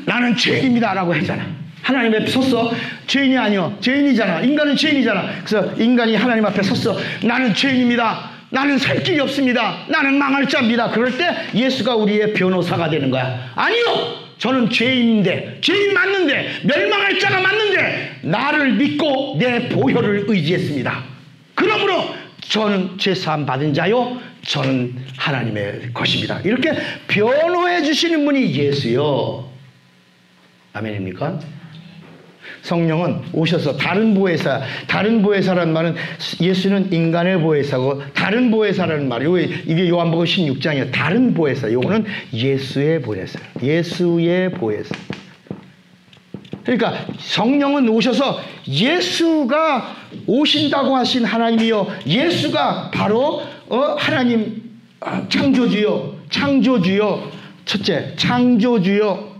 나는 죄인입니다라고 했잖아. 하나님 앞에 섰어. 죄인이 아니요, 죄인이잖아. 인간은 죄인이잖아. 그래서 인간이 하나님 앞에 섰어. 나는 죄인입니다. 나는 살 길이 없습니다. 나는 망할 자입니다. 그럴 때 예수가 우리의 변호사가 되는 거야. 아니요, 저는 죄인인데, 죄인 맞는데, 멸망할 자가 맞는데, 나를 믿고 내 보혈을 의지했습니다. 그러므로 저는 죄사함 받은 자요, 저는 하나님의 것입니다. 이렇게 변호해 주시는 분이 예수요. 아멘입니까? 성령은 오셔서 다른 보혜사라는 말은, 예수는 인간의 보혜사고, 다른 보혜사라는 말, 이게 요한복음 16장이에요. 다른 보혜사, 요거는 예수의 보혜사. 그러니까 성령은 오셔서 예수가 오신다고 하신 하나님이요, 예수가 바로 하나님 창조주요, 첫째 창조주요,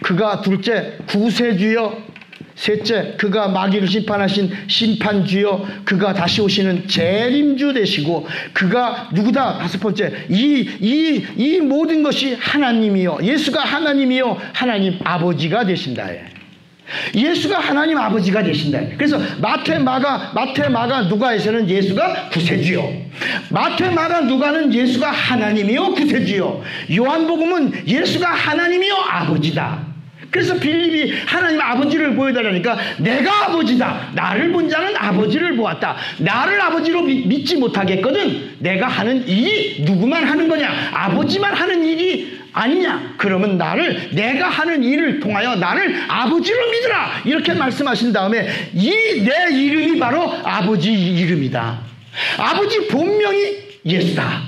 그가 둘째 구세주요, 셋째 그가 마귀를 심판하신 심판주요, 그가 다시 오시는 재림주 되시고, 그가 누구다? 다섯 번째, 이 모든 것이 하나님이요, 예수가 하나님이요, 하나님 아버지가 되신다. 예수가 하나님 아버지가 되신다. 그래서 마태, 마가, 누가에서는 예수가 구세주요, 마태, 마가, 누가는 예수가 하나님이요 구세주요, 요한복음은 예수가 하나님이요 아버지다. 그래서 빌립이 하나님 아버지를 보여달라니까, 내가 아버지다, 나를 본 자는 아버지를 보았다. 나를 아버지로 믿지 못하겠거든. 내가 하는 일이 누구만 하는 거냐? 아버지만 하는 일이 아니냐? 그러면 내가 하는 일을 통하여 나를 아버지로 믿으라, 이렇게 말씀하신 다음에, 내 이름이 바로 아버지 이름이다. 아버지 본명이 예수다.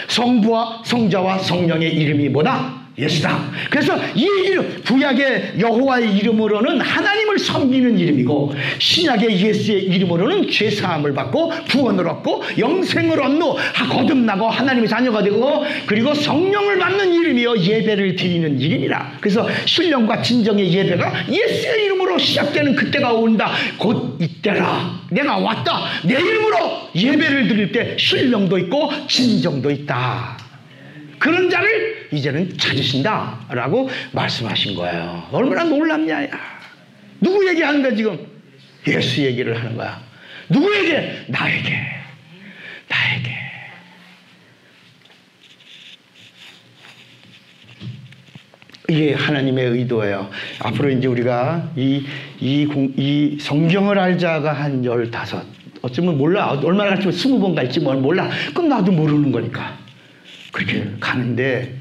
성부와 성자와 성령의 이름이 뭐다? 예수다. 그래서 이 이름, 구약의 여호와의 이름으로는 하나님을 섬기는 이름이고, 신약의 예수의 이름으로는 죄사함을 받고 구원을 얻고 영생을 얻고 거듭나고 하나님의 자녀가 되고, 그리고 성령을 받는 이름이요, 예배를 드리는 이름이라. 그래서 신령과 진정의 예배가 예수의 이름으로 시작되는 그때가 온다. 곧 이때라. 내가 왔다. 내 이름으로 예배를 드릴 때 신령도 있고 진정도 있다. 그런 자를 이제는 찾으신다라고 말씀하신 거예요. 얼마나 놀랍냐. 누구 얘기하는 거야 지금? 예수 얘기를 하는 거야. 누구에게? 나에게. 이게 하나님의 의도예요. 앞으로 이제 우리가 이 성경을 알자가 한 15, 어쩌면 몰라, 얼마나 갈지 20번 갈지 몰라. 그건 나도 모르는 거니까 그렇게 가는데,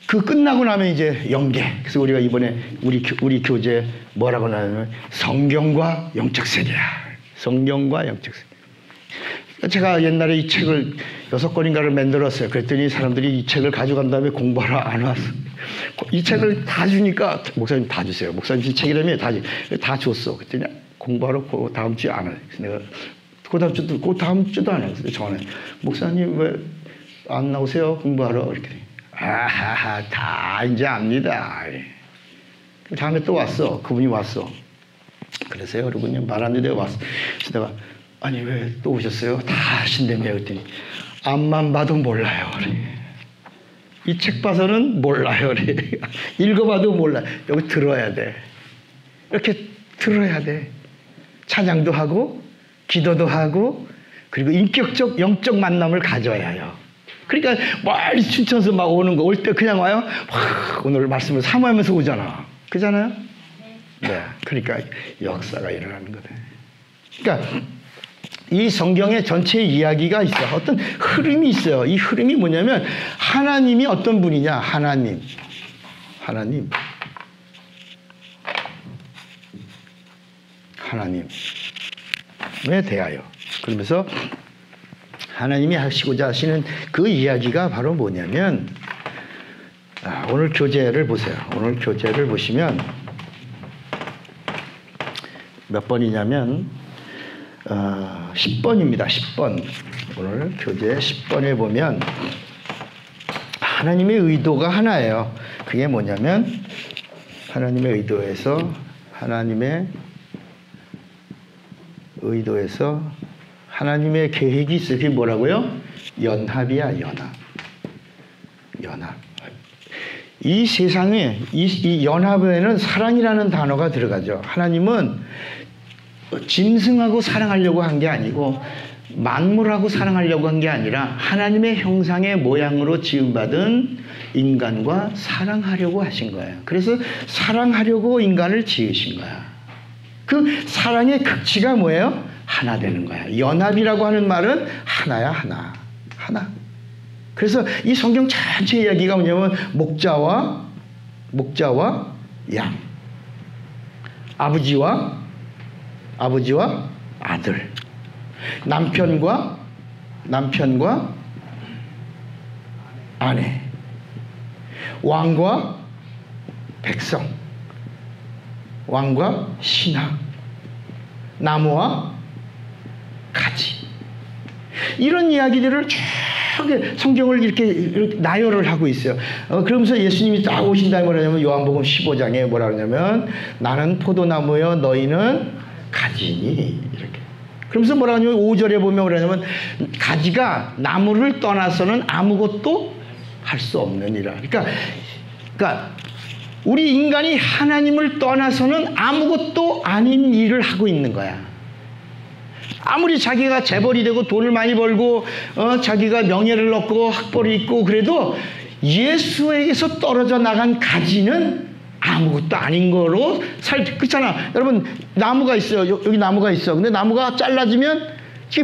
그 끝나고 나면 이제 영계. 그래서 우리가 이번에 우리 교재 뭐라고 나누면 성경과 영적 세계야. 성경과 영적 세계. 제가 옛날에 이 책을 6권인가를 만들었어요. 그랬더니 사람들이 이 책을 가져간 다음에 공부하러 안 왔어. 이 책을 다 주니까 목사님 다 주세요. 목사님 책이라며 다 줬어. 그랬더니 공부하러 그 다음 주에 안 와요. 내가 그 다음 주도 안 와요. 전에 목사님 왜 안 나오세요? 공부하러. 이렇게. 아하하, 다 이제 압니다. 다음에 또 왔어. 그분이 왔어. 그러세요? 그러고 그냥 말하는데 왔어. 그래서 내가 아니 왜 또 오셨어요? 다 하신다며. 그랬더니 앞만 봐도 몰라요. 이 책 봐서는 몰라요. 읽어봐도 몰라요. 여기 들어야 돼. 이렇게 들어야 돼. 찬양도 하고 기도도 하고 그리고 인격적 영적 만남을 가져야 해요. 그러니까 멀리 춘천에서 막 오는 거 올 때 그냥 와요. 오늘 말씀을 사모하면서 오잖아. 그잖아요? 네. 그러니까 역사가 일어나는 거다. 그러니까 이 성경의 전체 이야기가 있어요. 어떤 흐름이 있어요. 이 흐름이 뭐냐면 하나님이 어떤 분이냐. 하나님에 대하여. 그러면서 하나님이 하시고자 하시는 그 이야기가 바로 뭐냐면 오늘 교재를 보세요. 오늘 교재를 보시면 몇 번이냐면 10번입니다. 10번. 오늘 교재 10번에 보면 하나님의 의도가 하나예요. 그게 뭐냐면 하나님의 의도에서 하나님의 계획이 있어요. 그게 뭐라고요? 연합이야, 연합. 이 세상에 이 연합에는 사랑이라는 단어가 들어가죠. 하나님은 짐승하고 사랑하려고 한 게 아니고 만물하고 사랑하려고 한 게 아니라 하나님의 형상의 모양으로 지음받은 인간과 사랑하려고 하신 거예요. 그래서 사랑하려고 인간을 지으신 거야. 그 사랑의 극치가 뭐예요? 하나 되는 거야. 연합이라고 하는 말은 하나야, 하나. 그래서 이 성경 전체 이야기가 뭐냐면 목자와 양, 아버지와 아들, 남편과 아내, 왕과 백성, 왕과 신하, 나무와 가지. 이런 이야기들을 쭉 성경을 이렇게 나열을 하고 있어요. 그러면서 예수님이 딱 오신 다음에 뭐라냐면 요한복음 15장에 뭐라 그러냐면 나는 포도나무여 너희는 가지니 이렇게. 그러면서 뭐라 하냐면 5절에 보면 뭐라냐면 가지가 나무를 떠나서는 아무것도 할 수 없느니라. 그러니까 우리 인간이 하나님을 떠나서는 아무것도 아닌 일을 하고 있는 거야. 아무리 자기가 재벌이 되고 돈을 많이 벌고 자기가 명예를 얻고 학벌이 있고 그래도 예수에게서 떨어져 나간 가지는 아무것도 아닌 거로 그렇잖아. 여러분 나무가 있어요. 여기 나무가 있어. 근데 나무가 잘라지면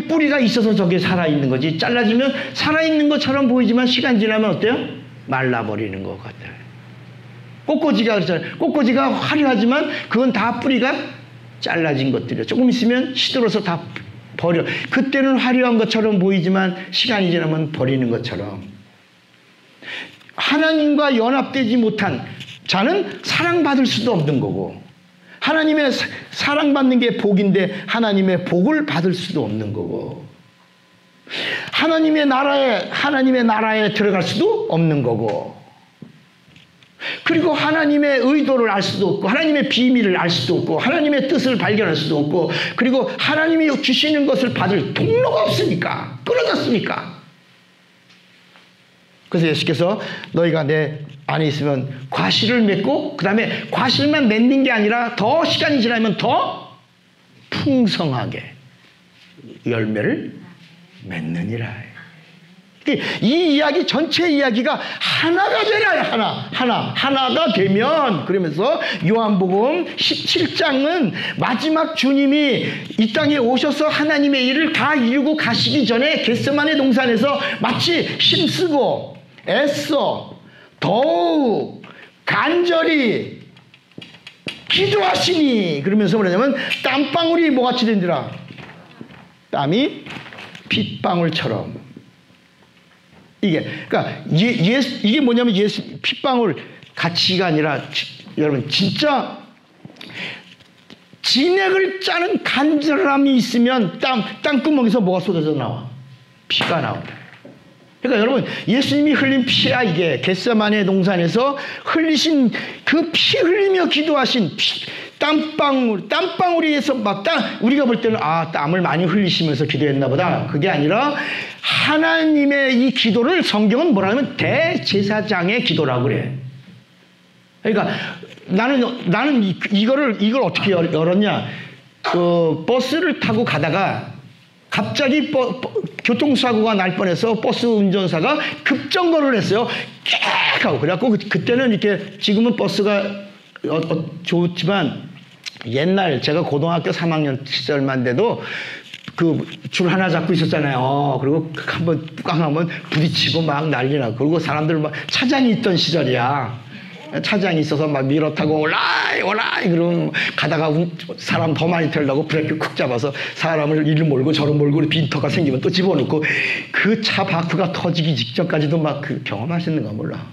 뿌리가 있어서 저게 살아있는 거지. 잘라지면 살아있는 것처럼 보이지만 시간 지나면 어때요? 말라버리는 것 같아요. 꽃꽂이가 그렇잖아요. 꽃꽂이가 화려하지만 그건 다 뿌리가 잘라진 것들이에요. 조금 있으면 시들어서 다 버려. 그때는 화려한 것처럼 보이지만 시간이 지나면 버리는 것처럼. 하나님과 연합되지 못한 자는 사랑받을 수도 없는 거고, 하나님의 사랑받는 게 복인데 하나님의 복을 받을 수도 없는 거고, 하나님의 나라에 들어갈 수도 없는 거고, 그리고 하나님의 의도를 알 수도 없고, 하나님의 비밀을 알 수도 없고, 하나님의 뜻을 발견할 수도 없고, 그리고 하나님이 주시는 것을 받을 통로가 없으니까, 끊어졌으니까. 그래서 예수께서 너희가 내 안에 있으면 과실을 맺고, 그 다음에 과실만 맺는 게 아니라 더 시간이 지나면 더 풍성하게 열매를 맺느니라. 이 이야기 전체 이야기가 하나가 되라. 하나가 되면, 그러면서 요한복음 17장은 마지막 주님이 이 땅에 오셔서 하나님의 일을 다 이루고 가시기 전에 겟세마네 동산에서 마치 힘쓰고 애써 더욱 간절히 기도하시니, 그러면서 뭐냐면 땀방울이 뭐같이 된지라. 땀이 핏방울처럼. 그러니까 이게 뭐냐면 예수 핏방울 가치가 아니라 여러분 진짜 진액을 짜는 간절함이 있으면 땅구멍에서 뭐가 쏟아져 나와? 피가 나온다. 그러니까 여러분 예수님이 흘린 피야 이게 겟세마네 동산에서 흘리신 그 피 흘리며 기도하신 땀방울에서 막 우리가 볼 때는 땀을 많이 흘리시면서 기도했나 보다. 그게 아니라 하나님의 이 기도를 성경은 뭐라 하면 대제사장의 기도라고 그래. 그러니까 나는 이걸 어떻게 열었냐? 버스를 타고 가다가 갑자기 교통사고가 날 뻔해서 버스 운전사가 급정거를 했어요. 깨악 하고. 그래갖고 그때는 이렇게 지금은 버스가 좋지만 옛날 제가 고등학교 3학년 시절만 돼도 그 줄 하나 잡고 있었잖아요. 그리고 한번 꽉 하면 부딪히고 막 난리나. 그리고 사람들 막 차장이 있던 시절이야. 차장이 있어서 막 밀어 타고 올라이 그러면 가다가 사람 더 많이 태우려고 브레이크 쿡 잡아서 사람을 이리 몰고 저리 몰고 빈터가 생기면 또 집어넣고 그 차 바퀴가 터지기 직전까지도 막 그 경험하시는가 몰라.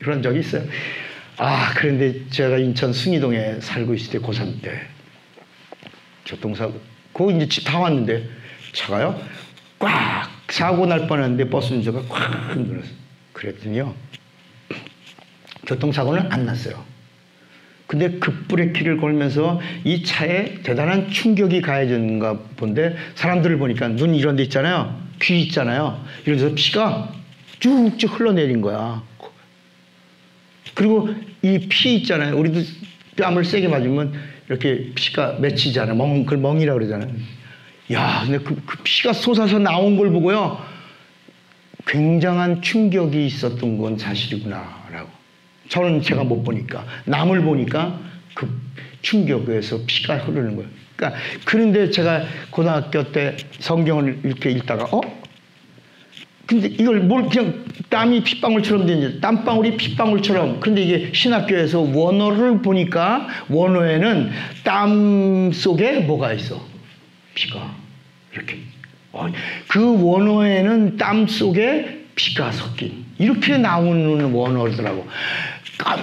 그런 적이 있어요. 그런데 제가 인천 숭이동에 살고 있을 때 고3 때 교통사고 거기 이제 집 다 왔는데 차가요 꽉 사고 날 뻔했는데 버스 운전자가 꽉 흔들었어요. 그랬더니요 교통사고는 안 났어요. 근데 급브레이크를 걸면서 이 차에 대단한 충격이 가해졌는가 본데 사람들을 보니까 눈 이런 데 있잖아요. 귀 있잖아요. 이런 데서 피가 쭉쭉 흘러내린 거야. 그리고 이 피 있잖아요. 우리도 뺨을 세게 맞으면 이렇게 피가 맺히잖아요. 그걸 멍이라고 그러잖아요. 근데 그 피가 솟아서 나온 걸 보고요. 굉장한 충격이 있었던 건 사실이구나라고. 저는 제가 못 보니까 남을 보니까 그 충격에서 피가 흐르는 거예요. 그러니까 그런데 제가 고등학교 때 성경을 이렇게 읽다가 근데 이걸 그냥 땀이 핏방울처럼 되는지 땀방울이 핏방울처럼. 근데 이게 신학교에서 원어를 보니까 원어에는 땀 속에 뭐가 있어? 피가 이렇게. 그 원어에는 땀 속에 피가 섞인 이렇게 나오는 원어더라고.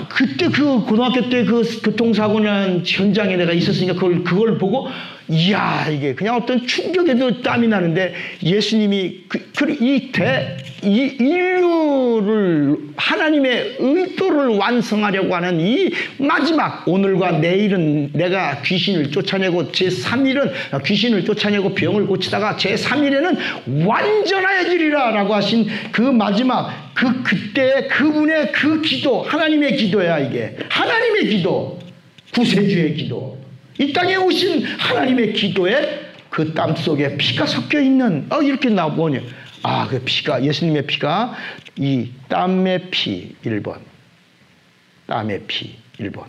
그때 그 고등학교 때 그 교통사고 난 현장에 내가 있었으니까 그걸 보고 이야 이게 그냥 어떤 충격에도 땀이 나는데 예수님이 이 인류를 하나님의 의도를 완성하려고 하는 이 마지막 오늘과 내일은 내가 귀신을 쫓아내고 제3일은 귀신을 쫓아내고 병을 고치다가 제3일에는 완전하여지리라 라고 하신 그 마지막 그때 그분의 그 기도 하나님의 기도야 이게 하나님의 기도 구세주의 기도 이 땅에 오신 하나님의 기도에 그 땀 속에 피가 섞여 있는 이렇게 나오니 그 피가 예수님의 피가 이 땀의 피 1번 땀의 피 1번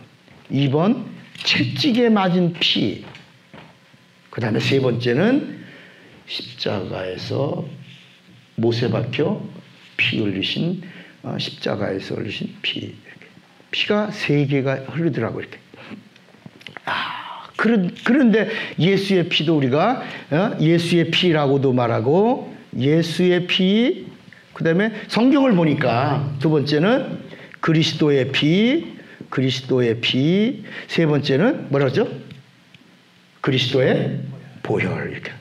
2번 채찍에 맞은 피 그 다음에 세 번째는 십자가에서 못에 박혀 피 흘리신 십자가에서 흘리신 피 피가 세 개가 흐르더라고 이렇게. 그런데 예수의 피도 우리가 예수의 피라고도 말하고 예수의 피 그다음에 성경을 보니까 두 번째는 그리스도의 피 세 번째는 뭐라죠? 그리스도의 보혈 이렇게.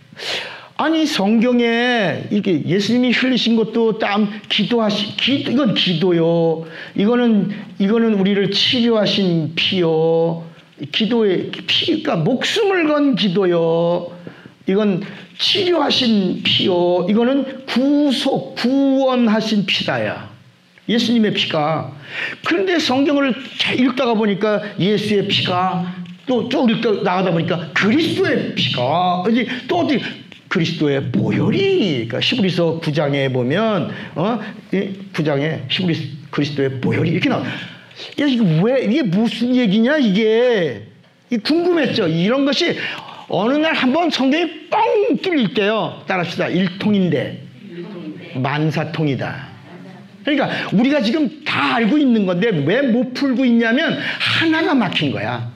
아니 성경에 이게 예수님이 흘리신 것도 이건 기도요. 이거는 우리를 치료하신 피요. 기도의 피가 목숨을 건 기도요. 이건 치료하신 피요. 이거는 구원하신 피다야. 예수님의 피가. 그런데 성경을 잘 읽다가 보니까 예수의 피가 또 읽다 나가다 보니까 그리스도의 피가 또 어디 그리스도의 보혈이 그러니까 히브리서 9장에 보면 9장에 그리스도의 보혈이 이렇게 나와. 이게 무슨 얘기냐 이게 궁금했죠. 이런 것이 어느 날 한번 성경이 뻥 뚫릴 때요. 따라합시다. 일통인데 만사통이다. 그러니까 우리가 지금 다 알고 있는 건데 왜 못 풀고 있냐면 하나가 막힌 거야.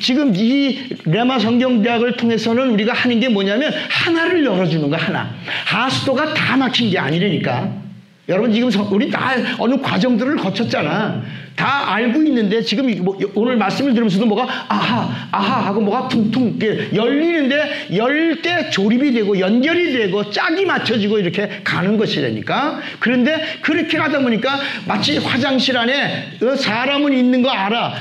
지금 이 레마 성경대학을 통해서는 우리가 하는 게 뭐냐면 하나를 열어주는 거 하나. 하수도가 다 막힌 게 아니라니까. 여러분 지금 우리 다 어느 과정들을 거쳤잖아. 다 알고 있는데 지금 오늘 말씀을 들으면서도 뭐가 아하 하고 뭐가 퉁퉁 열리는데 열 때 조립이 되고 연결이 되고 짝이 맞춰지고 이렇게 가는 것이라니까. 그런데 그렇게 가다 보니까 마치 화장실 안에 사람은 있는 거 알아.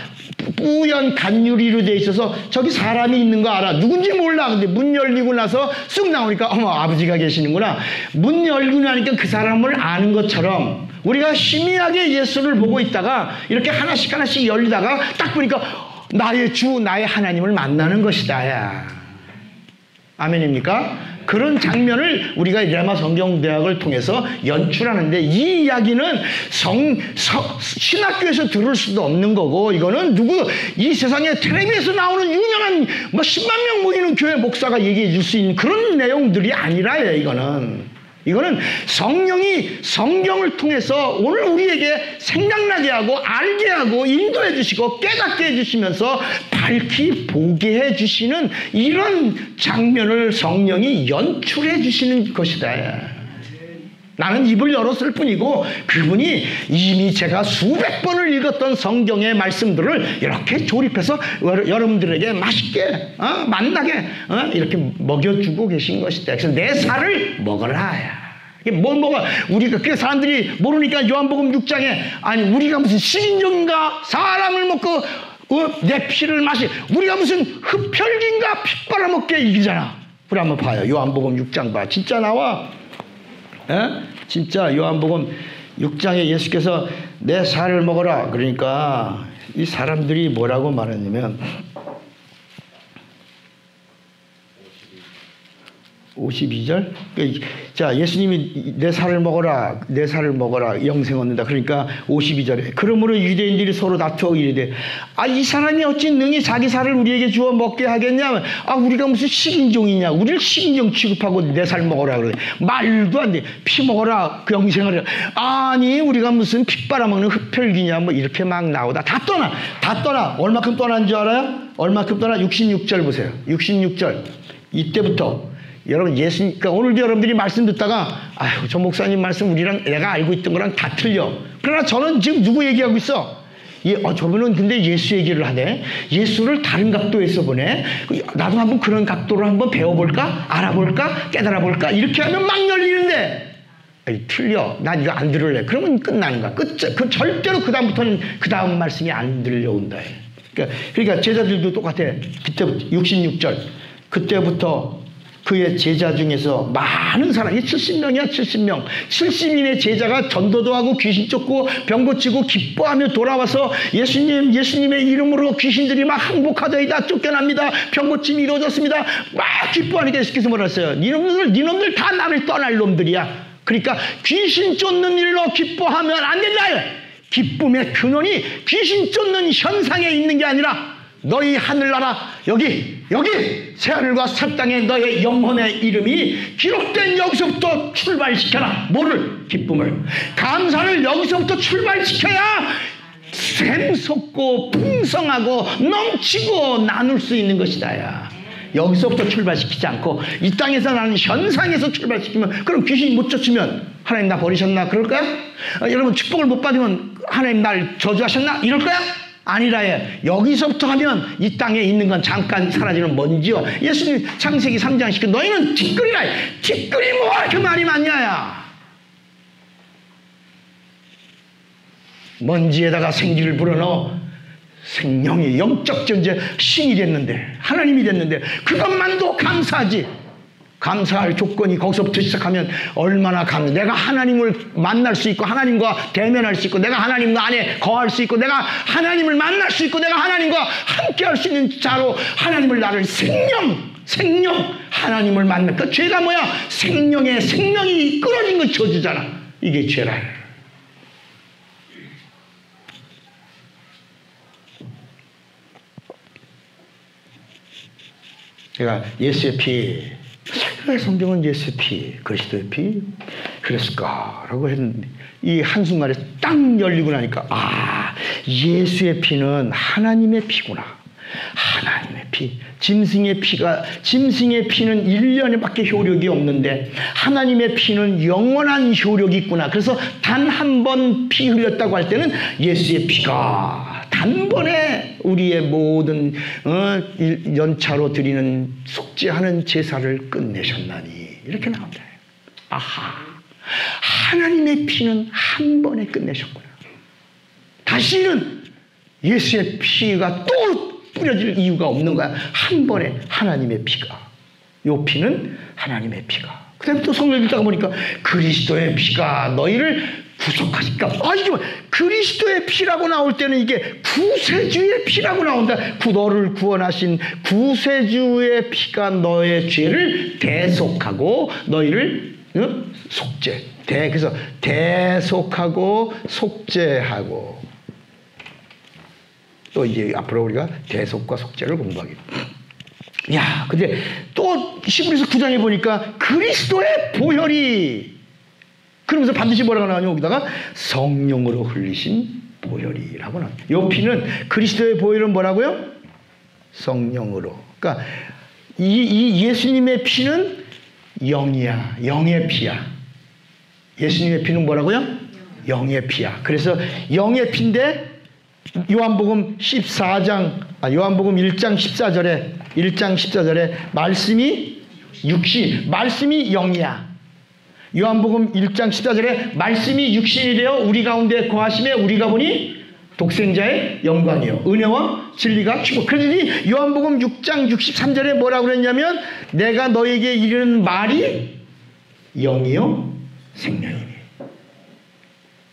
뿌연 간유리로 돼 있어서 저기 사람이 있는 거 알아. 누군지 몰라. 근데 문 열리고 나서 쑥 나오니까 어머 아버지가 계시는구나. 문 열고 나니까 그 사람을 아는 것처럼 우리가 희미하게 예수를 보고 있다가 이렇게 하나씩 열리다가 딱 보니까 나의 주 나의 하나님을 만나는 것이다. 야. 아멘입니까? 그런 장면을 우리가 레마 성경대학을 통해서 연출하는데 이 이야기는 신학교에서 들을 수도 없는 거고 이거는 이 세상에 텔레비에서 나오는 유명한 10만 명 모이는 교회 목사가 얘기해 줄 수 있는 그런 내용들이 아니라요. 이거는 성령이 성경을 통해서 오늘 우리에게 생각나게 하고 알게 하고 인도해 주시고 깨닫게 해 주시면서 밝히 보게 해 주시는 이런 장면을 성령이 연출해 주시는 것이다. 나는 입을 열었을 뿐이고 그분이 이미 제가 수백 번을 읽었던 성경의 말씀들을 이렇게 조립해서 여러분들에게 맛있게 만나게 이렇게 먹여주고 계신 것이다. 그래서 내 살을 먹어라. 이게 뭘 먹어? 우리가 그 사람들이 모르니까 요한복음 6장에 아니 우리가 무슨 식인종인가? 사람을 먹고 내 피를 우리가 무슨 흡혈귀인가? 피 빨아먹게 이기잖아. 우리 한번 봐요. 요한복음 6장 봐. 진짜 나와. 진짜 요한복음 6장에 예수께서 내 살을 먹어라. 그러니까 이 사람들이 뭐라고 말했냐면 52절? 자, 예수님이 내 살을 먹어라, 내 살을 먹어라, 영생 얻는다. 그러니까 52절에 그러므로 유대인들이 서로 다투어 이르되 이 사람이 어찌 능히 자기 살을 우리에게 주어 먹게 하겠냐? 우리가 무슨 식인종이냐? 우리를 식인종 취급하고 내 살 먹어라 그래. 말도 안 돼. 피 먹어라, 그 영생을 해. 아니 우리가 무슨 피 빨아먹는 흡혈귀냐? 이렇게 막 나오다. 다 떠나. 얼마큼 떠난 줄 알아요? 얼마큼 떠나? 66절 보세요. 66절. 이때부터 여러분 그러니까 오늘도 여러분들이 말씀 듣다가 저 목사님 말씀 우리랑 내가 알고 있던 거랑 다 틀려. 그러나 저는 지금 누구 얘기하고 있어? 저분은 근데 예수 얘기를 하네. 예수를 다른 각도에서 보네. 나도 한번 그런 각도로 한번 배워볼까? 알아볼까? 깨달아볼까? 이렇게 하면 막 열리는데 틀려. 난 이거 안 들을래. 그러면 끝나는 거야. 절대로 그다음부터는 그 다음 말씀이 안 들려온다. 그러니까 제자들도 똑같아. 그때부터 66절. 그때부터 그의 제자 중에서 많은 사람이 70명이야 70명 70인의 제자가 전도도 하고 귀신 쫓고 병 고치고 기뻐하며 돌아와서 예수님의 이름으로 귀신들이 막 항복하더이다 쫓겨납니다. 병 고침이 이루어졌습니다. 막 기뻐하니까 예수께서 뭐라 했어요? 니놈들 다 나를 떠날 놈들이야. 그러니까 귀신 쫓는 일로 기뻐하면 안 된다. 기쁨의 근원이 귀신 쫓는 현상에 있는 게 아니라 너희 하늘나라 여기 새하늘과 새 땅에 너의 영혼의 이름이 기록된 여기서부터 출발시켜라. 뭐를? 기쁨을, 감사를 여기서부터 출발시켜야 샘솟고 풍성하고 넘치고 나눌 수 있는 것이다. 야. 여기서부터 출발시키지 않고 이 땅에서 나는 현상에서 출발시키면 그럼 귀신이 못 쫓으면 하나님 나 버리셨나 그럴까요? 여러분 축복을 못 받으면 하나님 날 저주하셨나 이럴 거야? 아니라에 여기서부터 하면 이 땅에 있는 건 잠깐 사라지는 먼지요. 예수님 창세기 3장 19 너희는 티끌이라. 티끌이 뭐 이렇게 말이 많냐야. 먼지에다가 생기를 불어넣어 생명이 영적 존재 신이 됐는데 하나님이 됐는데 그것만도 감사하지. 감사할 조건이 거기서부터 시작하면 얼마나 내가 하나님을 만날 수 있고 하나님과 대면할 수 있고 내가 하나님 안에 거할 수 있고 내가 하나님을 만날 수 있고 내가 하나님과 함께 할 수 있는 자로 하나님을 나를 생명 하나님을 만날 그 죄가 뭐야? 생명이 끊어진 거 저주잖아. 이게 죄라. 그러니까 예수의 피 성경은 예수의 피, 그리스도의 피 그랬을까라고 했는데 이 한순간에 딱 열리고 나니까 예수의 피는 하나님의 피구나. 하나님의 피. 짐승의 피는 1년에밖에 효력이 없는데 하나님의 피는 영원한 효력이 있구나. 그래서 단 한 번 피 흘렸다고 할 때는 예수의 피가 단번에 우리의 모든 연차로 드리는 속죄하는 제사를 끝내셨나니. 이렇게 나온다. 아하, 하나님의 피는 한 번에 끝내셨구나. 다시는 예수의 피가 또 뿌려질 이유가 없는 거야. 한 번에 하나님의 피가. 요 피는 하나님의 피가. 그 다음에 또 성경 읽다가 보니까 그리스도의 피가 너희를 구속하실까. 이게 그리스도의 피라고 나올 때는 이게 구세주의 피라고 나온다. 너를 구원하신 구세주의 피가 너의 죄를 대속하고 너희를 속죄. 그래서 대속하고 속죄하고. 또 이제 앞으로 우리가 대속과 속죄를 공부하게. 야, 근데 또 히브리서 9장에 보니까 그리스도의 보혈이, 그러면서 반드시 뭐라고 나오냐, 여기다가 성령으로 흘리신 보혈이라고 나와요. 이 피는, 그리스도의 보혈은 뭐라고요? 성령으로. 그러니까 이 예수님의 피는 영이야. 영의 피야. 예수님의 피는 뭐라고요? 영의 피야. 그래서 영의 피인데 요한복음 1장 14절에 말씀이 말씀이 영이야. 요한복음 1장 14절에 말씀이 육신이 되어 우리 가운데 거하심에 우리가 보니 독생자의 영광이요 은혜와 진리가 주고. 그러니 요한복음 6장 63절에 뭐라고 그랬냐면 내가 너에게 이르는 말이 영이요 생명이니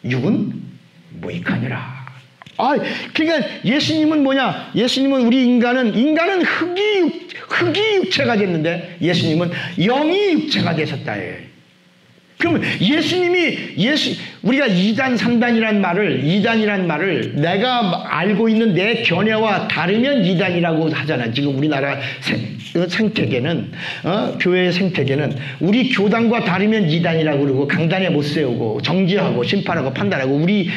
육은 무익하니라. 그러니까 예수님은 뭐냐? 예수님은 우리 인간은 흙이 육체가 됐는데 예수님은 영이 육체가 되셨다. 그러면 우리가 2단, 3단이란 말을 내가 알고 있는 내 견해와 다르면 2단이라고 하잖아. 지금 우리나라 생태계는, 교회의 생태계는 우리 교단과 다르면 2단이라고 그러고 강단에 못 세우고 정죄하고 심판하고 판단하고 우리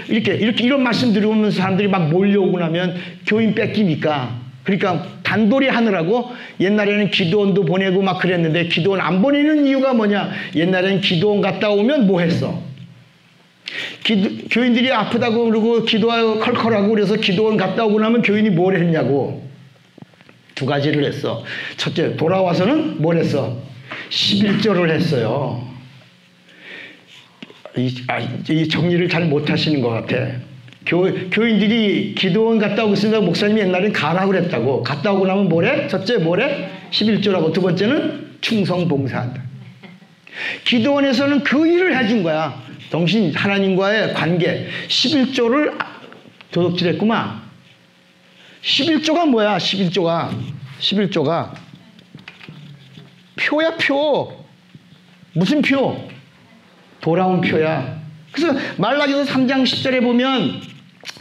이렇게 이런 말씀 들으면서 사람들이 막 몰려오고 나면 교인 뺏기니까. 그러니까 단돌이 하느라고 옛날에는 기도원도 보내고 막 그랬는데 기도원 안 보내는 이유가 뭐냐? 옛날에는 기도원 갔다 오면 뭐 했어? 교인들이 아프다고 그러고 기도하고 컬컬하고 그래서 기도원 갔다 오고 나면 교인이 뭘 했냐고. 두 가지를 했어. 첫째, 돌아와서는 뭘 했어? 11조를 했어요. 이 정리를 잘 못하시는 것 같아. 교인들이 기도원 갔다 오고 있으니까 목사님이 옛날엔 가라고 그랬다고. 갔다 오고 나면 뭐래? 첫째 뭐래? 11조라고. 두 번째는 충성 봉사한다. 기도원에서는 그 일을 해준 거야. 당신 하나님과의 관계. 11조를 도둑질했구만. 11조가 뭐야? 11조가 표야, 표. 무슨 표? 돌아온 표야. 그래서 말라기서 3장 10절에 보면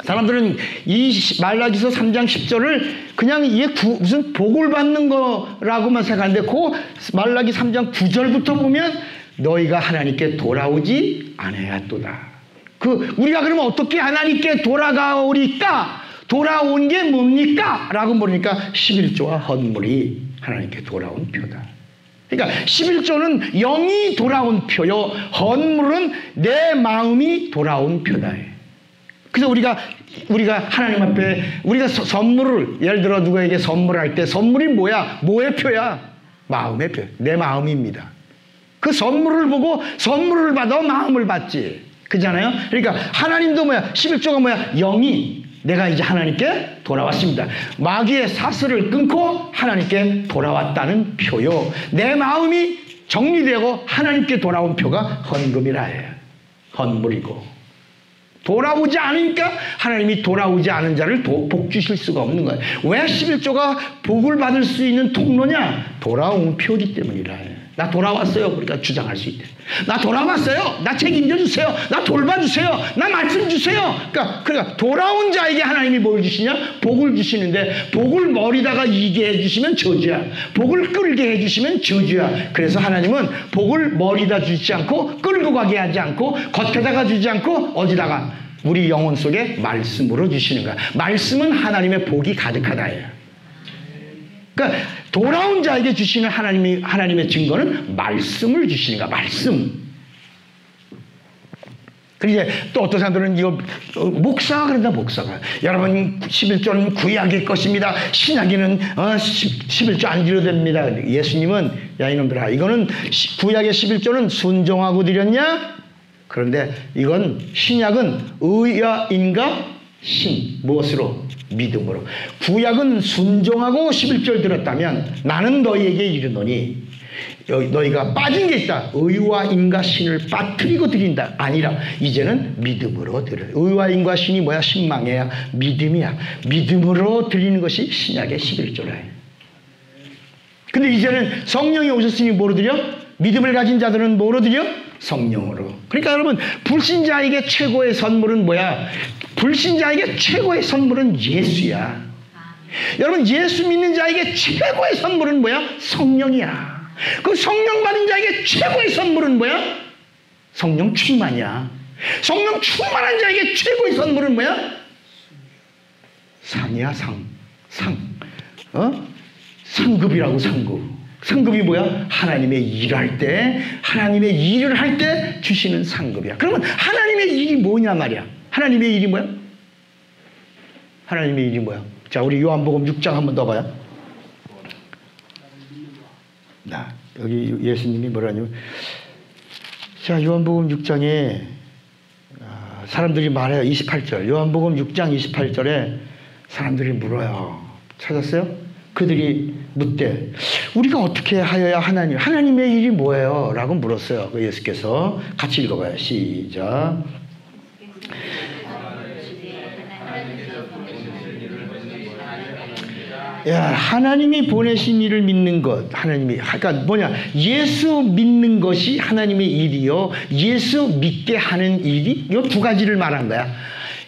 사람들은 이 말라기서 3장 10절을 그냥 이게 무슨 복을 받는 거라고만 생각하는데 그 말라기 3장 9절부터 보면 너희가 하나님께 돌아오지 않아야도다. 우리가 그러면 어떻게 하나님께 돌아가오리까? 돌아온 게 뭡니까? 라고 물으니까 11조와 헌물이 하나님께 돌아온 표다. 그러니까 11조는 영이 돌아온 표요. 헌물은 내 마음이 돌아온 표다. 그래서 우리가 하나님 앞에 우리가 선물을, 예를 들어 누구에게 선물할 때 선물이 뭐야? 뭐의 표야? 마음의 표. 내 마음입니다. 그 선물을 보고 선물을 받아 마음을 받지. 그렇잖아요? 그러니까 하나님도 뭐야? 11조가 뭐야? 영이 내가 이제 하나님께 돌아왔습니다. 마귀의 사슬을 끊고 하나님께 돌아왔다는 표요. 내 마음이 정리되고 하나님께 돌아온 표가 헌금이라 해요. 헌물이고. 돌아오지 않으니까 하나님이 돌아오지 않은 자를 복 주실 수가 없는 거예요. 왜 11조가 복을 받을 수 있는 통로냐? 돌아온 표이기 때문이라 해요. 나 돌아왔어요. 우리가 주장할 수 있대. 나 돌아왔어요. 나 책임져 주세요. 나 돌봐주세요. 나 말씀 주세요. 그러니까 돌아온 자에게 하나님이 뭘 주시냐? 복을 주시는데 복을 머리다가 이게 해주시면 저주야. 복을 끌게 해주시면 저주야. 그래서 하나님은 복을 머리다 주지 않고 끌고 가게 하지 않고 겉에다가 주지 않고 어디다가 우리 영혼 속에 말씀으로 주시는 거야. 말씀은 하나님의 복이 가득하다예요. 그러니까 돌아온 자에게 주시는 하나님의 증거는 말씀을 주시는 거야. 말씀. 그리고 이제 또 어떤 사람들은 이거 목사가 그런다. 목사가 여러분 11조는 구약일 것입니다. 신약에는 11조 안 드려도 됩니다. 예수님은 야 이놈들아 이거는 구약의 11조는 순종하고 드렸냐? 그런데 이건 신약은 의와 인과 신 무엇으로? 믿음으로. 구약은 순종하고 11조를 드렸다면 나는 너희에게 이르노니 너희가 빠진 게 있다. 의와 인과 신을 빠뜨리고 드린다. 아니라 이제는 믿음으로 드려. 의와 인과 신이 뭐야? 신망이야. 믿음이야. 믿음으로 드리는 것이 신약의 11조라. 근데 이제는 성령이 오셨으니 뭐로 드려? 믿음을 가진 자들은 뭐로 드려? 성령으로. 그러니까 여러분 불신자에게 최고의 선물은 뭐야? 불신자에게 최고의 선물은 예수야. 여러분 예수 믿는 자에게 최고의 선물은 뭐야? 성령이야. 그 성령 받은 자에게 최고의 선물은 뭐야? 성령 충만이야. 성령 충만한 자에게 최고의 선물은 뭐야? 상이야. 상. 상급이라고. 상급. 상급이 뭐야? 하나님의 일을 할 때 주시는 상급이야. 그러면 하나님의 일이 뭐냐 말이야. 하나님의 일이 뭐야? 하나님의 일이 뭐야? 자, 우리 요한복음 6장 한번 더 봐요. 여기 예수님이 뭐라냐면, 자, 요한복음 6장에 사람들이 말해요. 28절. 요한복음 6장 28절에 사람들이 물어요. 찾았어요? 그들이 묻되 우리가 어떻게 하여야 하나님의 일이 뭐예요? 라고 물었어요. 예수께서 같이 읽어봐요. 시작. 야, 하나님이 보내신 일을 믿는 것, 그러니까 뭐냐, 예수 믿는 것이 하나님의 일이요, 예수 믿게 하는 일이, 이 두 가지를 말한 거야.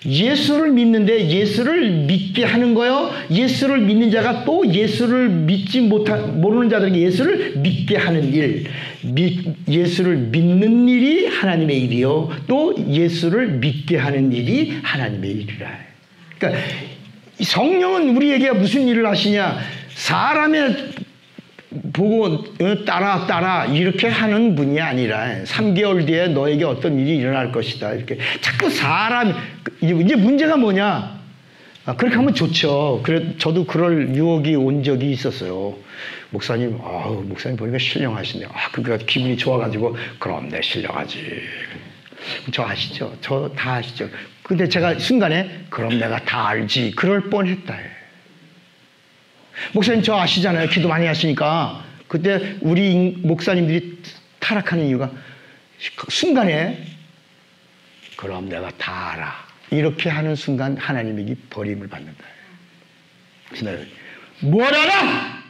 예수를 믿는데 예수를 믿게 하는 거요, 예수를 믿는 자가 또 예수를 믿지 모르는 자들에게 예수를 믿게 하는 일, 예수를 믿는 일이 하나님의 일이요, 또 예수를 믿게 하는 일이 하나님의 일이라. 그러니까 성령은 우리에게 무슨 일을 하시냐? 사람의 보고 따라 이렇게 하는 분이 아니라 3개월 뒤에 너에게 어떤 일이 일어날 것이다. 이렇게 자꾸 사람, 이제 문제가 뭐냐? 그렇게 하면 좋죠. 그래, 저도 그럴 유혹이 온 적이 있었어요. 목사님 보니까 신령하시네요. 그러니까 기분이 좋아가지고 그럼 내 신령하지. 저 아시죠? 저 다 아시죠? 근데 제가 순간에 그럼 내가 다 알지. 그럴 뻔했다. 목사님 저 아시잖아요. 기도 많이 하시니까. 그때 우리 목사님들이 타락하는 이유가 순간에 그럼 내가 다 알아. 이렇게 하는 순간 하나님에게 버림을 받는다. 그래서 뭘 알아?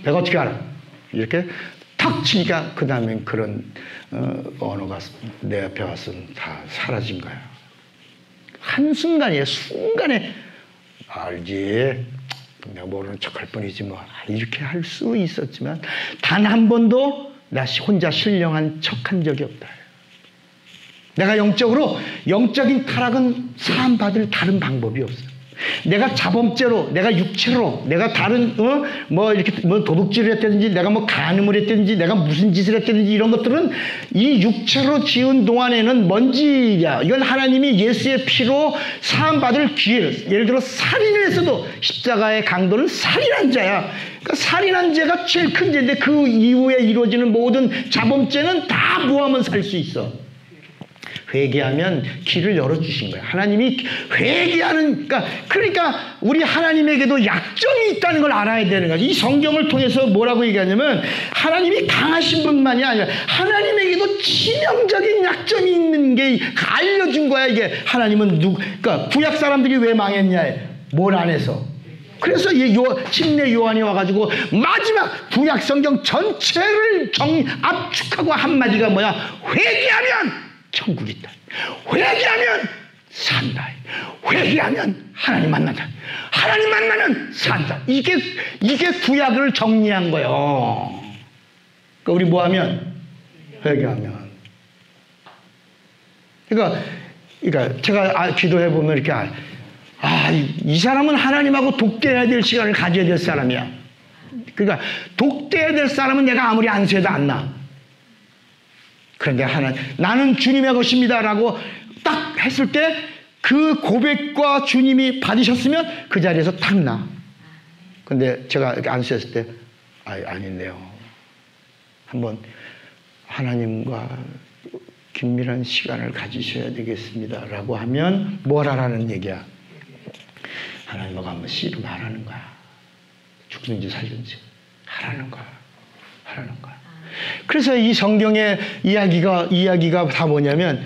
내가 어떻게 알아? 이렇게 탁 치니까 그 다음엔 그런 언어가 내 앞에 와서는 다 사라진 거야. 한순간에 알지, 내가 모르는 척할 뿐이지 뭐, 이렇게 할 수 있었지만 단 한 번도 나 혼자 신령한 척한 적이 없다. 내가 영적인 타락은 사함받을 다른 방법이 없어. 내가 자범죄로, 내가 육체로, 내가 다른 이렇게 도둑질을 했다든지, 내가 간음을 했다든지, 내가 무슨 짓을 했다든지, 이런 것들은 이 육체로 지은 동안에는 먼지야. 이건 하나님이 예수의 피로 사함받을 기회를, 예를 들어 살인을 했어도 십자가의 강도는 살인한 자야. 그러니까 살인한 죄가 제일 큰 죄인데 그 이후에 이루어지는 모든 자범죄는 다 모하면 살 수 있어. 회개하면 길을 열어주신 거야. 하나님이 회개하는, 그러니까 우리 하나님에게도 약점이 있다는 걸 알아야 되는 거야. 이 성경을 통해서 뭐라고 얘기하냐면 하나님이 강하신 분만이 아니라 하나님에게도 치명적인 약점이 있는 게 알려준 거야. 이게 하나님은 그러니까 구약 사람들이 왜 망했냐? 뭘 안 해서. 그래서 침례 요한이 와가지고 마지막 구약 성경 전체를 압축하고 한마디가 뭐야? 회개하면 천국이 있다. 회개하면 산다. 회개하면 하나님 만난다. 하나님 만나면 산다. 이게 구약을 정리한 거예요. 그러니까 우리 뭐하면? 회개하면. 그러니까 그러니까 제가 기도해 보면 이렇게 이 사람은 하나님하고 독대해야 될 시간을 가져야 될 사람이야. 그러니까 독대해야 될 사람은 내가 아무리 안수해도 안 나. 그런데 나는 주님의 것입니다라고 딱 했을 때 그 고백과 주님이 받으셨으면 그 자리에서 탁 나. 근데 제가 이렇게 안수했을 때 아닌데요. 한번 하나님과 긴밀한 시간을 가지셔야 되겠습니다 라고 하면 뭘 하라는 얘기야? 하나님하고 한번 씨름하라는 거야. 죽든지 살든지 하라는 거야. 그래서 이 성경의 이야기가 다 뭐냐면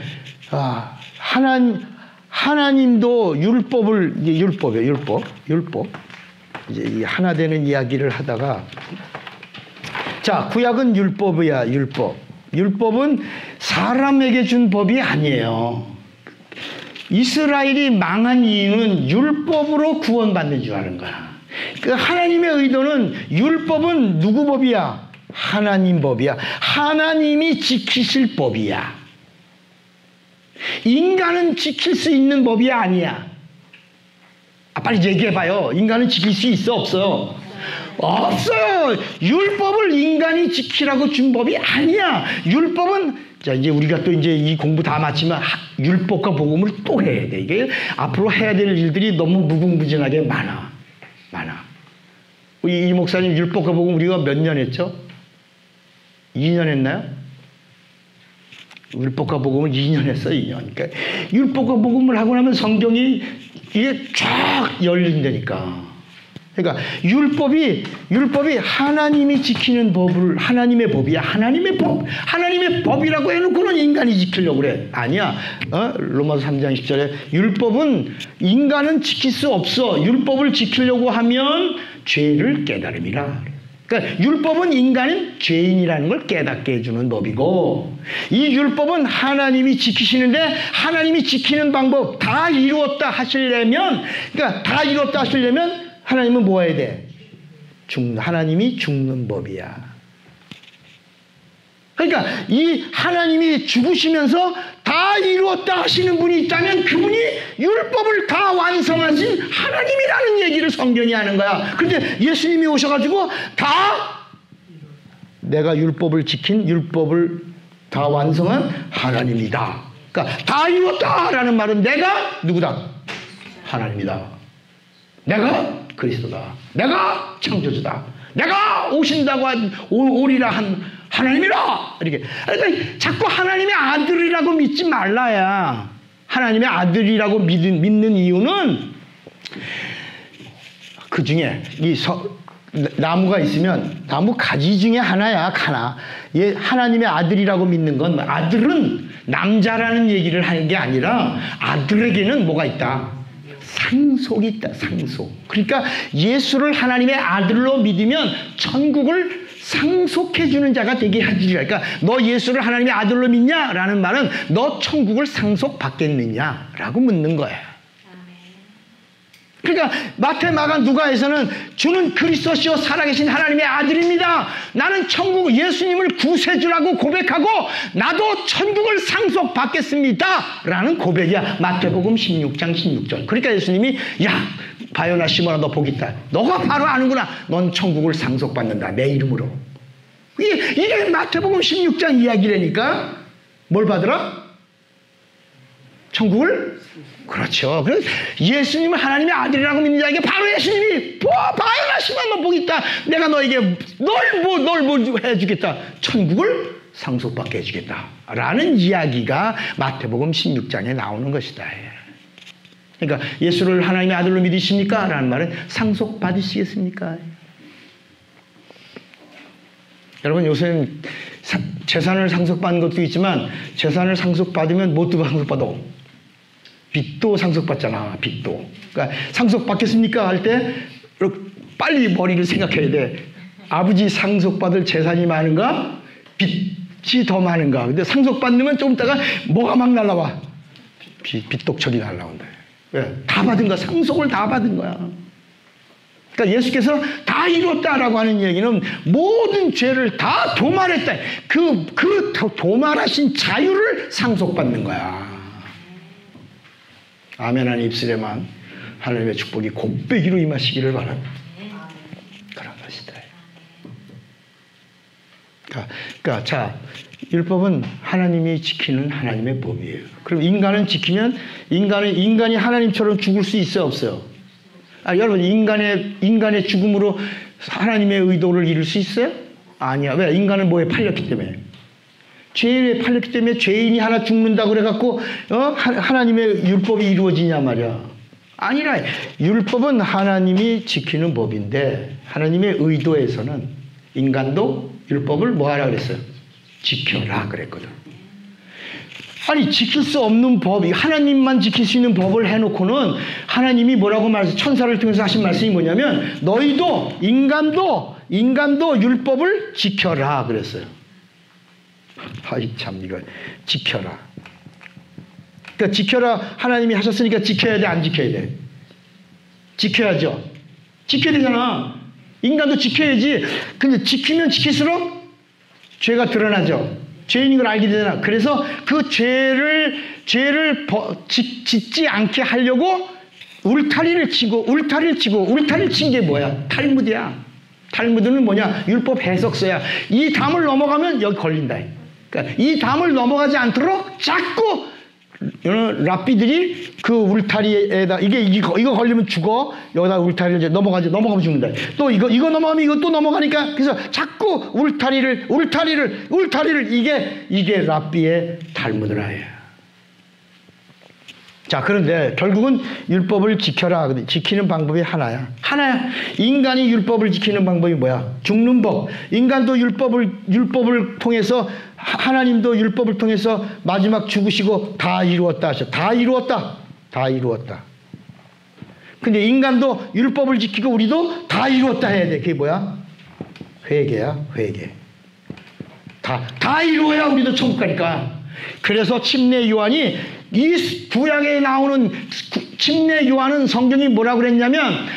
하나님도 율법 이제 이 하나 되는 이야기를 하다가 자, 구약은 율법이야. 율법은 사람에게 준 법이 아니에요. 이스라엘이 망한 이유는 율법으로 구원받는 줄 아는 거야. 그 하나님의 의도는 율법은 누구 법이야? 하나님 법이야. 하나님이 지키실 법이야. 인간은 지킬 수 있는 법이 아니야. 빨리 얘기해봐요. 인간은 지킬 수 있어? 없어요? 없어요. 율법을 인간이 지키라고 준 법이 아니야. 율법은 자 이제 우리가 또 이제 이 공부 다 마치면 율법과 복음을 또 해야 돼. 이게 앞으로 해야 될 일들이 너무 무궁무진하게 많아. 우리 이 목사님 율법과 복음 우리가 몇 년 했죠? 2년 했나요? 율법과 복음을 2년 했어, 2년. 그러니까 율법과 복음을 하고 나면 성경이 이게 쫙 열린다니까. 그러니까 율법이 하나님이 지키는 하나님의 법이야. 하나님의 법이라고 해놓고는 인간이 지키려고 그래. 아니야. 로마서 3장 10절에 율법은 인간은 지킬 수 없어. 율법을 지키려고 하면 죄를 깨달음이라. 그러니까 율법은 인간은 죄인이라는 걸 깨닫게 해주는 법이고, 이 율법은 하나님이 지키시는데 하나님이 지키는 방법 다 이루었다 하시려면, 하나님은 뭐 해야 돼? 하나님이 죽는 법이야. 그러니까 이 하나님이 죽으시면서 다 이루었다 하시는 분이 있다면 그분이 율법을 다 완성하신 하나님이라는 얘기를 성경이 하는 거야. 그런데 예수님이 오셔가지고 다 내가 율법을 지킨 율법을 다 완성한 하나님이다. 그러니까 다 이루었다라는 말은 내가 누구다? 하나님이다. 내가 그리스도다. 내가 창조주다. 내가 오리라 한 하나님이라. 이렇게. 그러니까 자꾸 하나님의 아들이라고 믿지 말라야. 하나님의 아들이라고 믿는 이유는 그 중에 나무가 있으면 나무 가지 중에 하나야. 하나님의 아들이라고 믿는 건 아들은 남자라는 얘기를 하는 게 아니라 아들에게는 뭐가 있다? 상속이 있다. 상속. 그러니까 예수를 하나님의 아들로 믿으면 천국을 상속해 주는 자가 되게 하시리라. 그러니까 너 예수를 하나님의 아들로 믿냐? 라는 말은 너 천국을 상속받겠느냐? 라고 묻는 거예요. 그러니까 마태, 마가, 누가에서는 주는 그리스도시요 살아계신 하나님의 아들입니다. 나는 천국 예수님을 구세주라고 고백하고 나도 천국을 상속받겠습니다. 라는 고백이야. 마태복음 16장 16절. 그러니까 예수님이 바요나 시몬아 너 복 있다. 너가 바로 아는구나. 넌 천국을 상속받는다. 내 이름으로. 이게 마태복음 16장 이야기라니까. 뭘 받으라? 천국을? 그렇죠. 그래서 예수님을 하나님의 아들이라고 믿는 자에게 바로 예수님이 바요나 시몬아 너 복 있다. 내가 너에게 뭘 해주겠다. 천국을 상속받게 해주겠다. 라는 이야기가 마태복음 16장에 나오는 것이다. 그러니까 예수를 하나님의 아들로 믿으십니까? 라는 말은 상속받으시겠습니까? 여러분 요새는 재산을 상속받는 것도 있지만 재산을 상속받으면 뭣도 상속받아? 빚도 상속받잖아. 빚도. 그러니까 상속받겠습니까? 할 때 빨리 머리를 생각해야 돼. 아버지 상속받을 재산이 많은가? 빚이 더 많은가? 근데 상속받으면 좀 있다가 뭐가 막 날라와? 빚독촉이 날라온다. 왜? 다 받은 거야. 상속을 다 받은 거야. 그러니까 예수께서 다 이뤘다라고 하는 얘기는 모든 죄를 다 도말했다. 그 도말하신 자유를 상속받는 거야. 아멘 하는 입술에만 하나님의 축복이 곱배기로 임하시기를 바랍니다. 그런 것이다. 그러니까 자, 율법은 하나님이 지키는 하나님의 법이에요. 그럼 인간은 지키면 인간이 하나님처럼 죽을 수 있어요, 없어요? 여러분, 인간의 죽음으로 하나님의 의도를 이룰 수 있어요? 아니야. 왜? 인간은 뭐에 팔렸기 때문에. 죄에 팔렸기 때문에 죄인이 하나 죽는다고 그래갖고 하나님의 율법이 이루어지냐 말이야. 아니라 율법은 하나님이 지키는 법인데 하나님의 의도에서는 인간도 율법을 뭐 하라 그랬어요? 지켜라 그랬거든. 아니, 지킬 수 없는 법, 하나님만 지킬 수 있는 법을 해놓고는 하나님이 뭐라고 말해서 천사를 통해서 하신 말씀이 뭐냐면 너희도 인간도 율법을 지켜라 그랬어요. 아이 참, 이거 지켜라. 그러니까 지켜라 하나님이 하셨으니까 지켜야 돼, 안 지켜야 돼? 지켜야죠. 지켜야 되잖아. 인간도 지켜야지. 근데 지키면 지킬수록 죄가 드러나죠. 죄인인 걸 알게 되잖아. 그래서 그 죄를 짓지 않게 하려고 울타리를 치고 울타리를 친 게 뭐야? 탈무드야. 탈무드는 뭐냐? 율법 해석서야. 이 담을 넘어가면 여기 걸린다. 그러니까 이 담을 넘어가지 않도록 자꾸 랍비들이 그 울타리에다 이거 걸리면 죽어. 여기다 울타리를 넘어가면 죽는다. 또 이거 넘어가면 이거 또 넘어가니까 그래서 자꾸 울타리를 이게 랍비의 탈무드라예요. 자, 그런데 결국은 율법을 지켜라. 지키는 방법이 하나야. 인간이 율법을 지키는 방법이 뭐야? 죽는 법. 인간도 율법을 통해서, 하나님도 율법을 통해서 마지막 죽으시고 다 이루었다 하셔. 다 이루었다. 근데 인간도 율법을 지키고 우리도 다 이루었다 해야 돼. 그게 뭐야? 회개야, 회개. 다 이루어야 우리도 천국 가니까. 그래서 침례 요한이 이 구약에 나오는 침례 요한은 성경이 뭐라고 그랬냐면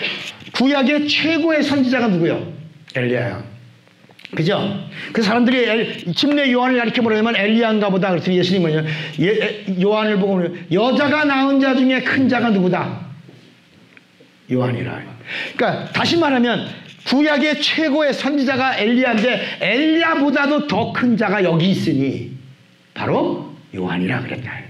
구약의 최고의 선지자가 누구요? 엘리야야. 그죠? 그 사람들이 침례 요한을 가리켜 뭐냐면 엘리야인가 보다. 그래서 예수님이 뭐냐면 요한을 보고 여자가 낳은 자 중에 큰 자가 누구다? 요한이라. 그러니까 다시 말하면 구약의 최고의 선지자가 엘리야인데 엘리야보다도 더 큰 자가 여기 있으니 바로 요한이라 그랬다.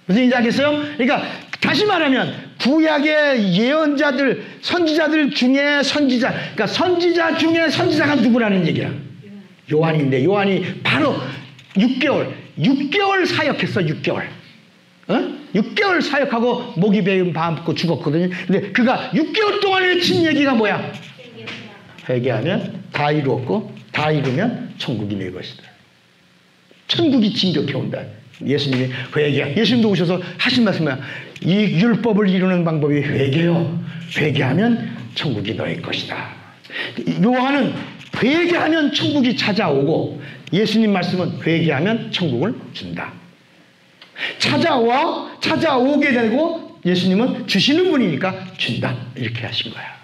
무슨 얘기인지 알겠어요? 그러니까 다시 말하면 구약의 예언자들, 선지자들 중에 선지자, 그러니까 선지자 중에 선지자가 누구라는 얘기야? 요한인데 요한이 바로 6개월 사역했어. 6개월. 6개월 사역하고 목이 베인 밤고 죽었거든요. 근데 그가 6개월 동안 외친 얘기가 뭐야? 회개하면 다 이루었고 다 이루면 천국이 내 것이다. 천국이 진격해 온다. 예수님이 예수님도 오셔서 하신 말씀이야. 이 율법을 이루는 방법이 회개요. 회개하면 천국이 너의 것이다. 요한은 회개하면 천국이 찾아오고 예수님 말씀은 회개하면 천국을 준다. 찾아오게 되고 예수님은 주시는 분이니까 준다. 이렇게 하신 거야.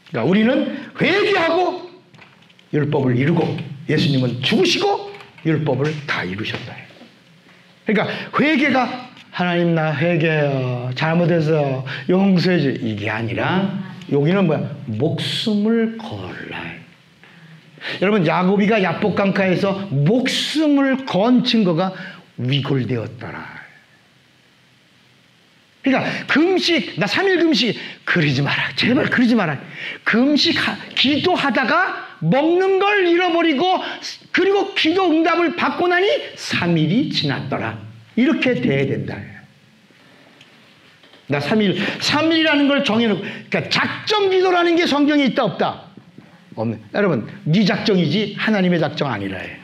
그러니까 우리는 회개하고 율법을 이루고 예수님은 죽으시고 율법을 다 이루셨다. 그러니까 회개가 하나님 나 회개해요. 잘못해서 용서해 줘. 이게 아니라 여기는 뭐야? 목숨을 걸라. 여러분 야고비가 야복강가에서 목숨을 건 증거가 위골되었더라. 그러니까 금식, 나 3일 금식 그러지 마라. 제발 그러지 마라. 금식 기도하다가 먹는 걸 잃어버리고 그리고 기도 응답을 받고 나니 3일이 지났더라. 이렇게 돼야 된다. 나 3일이라는 걸 정해놓고, 그러니까 작정 기도라는 게 성경에 있다 없다? 없네. 여러분, 네 작정이지 하나님의 작정 아니라 해.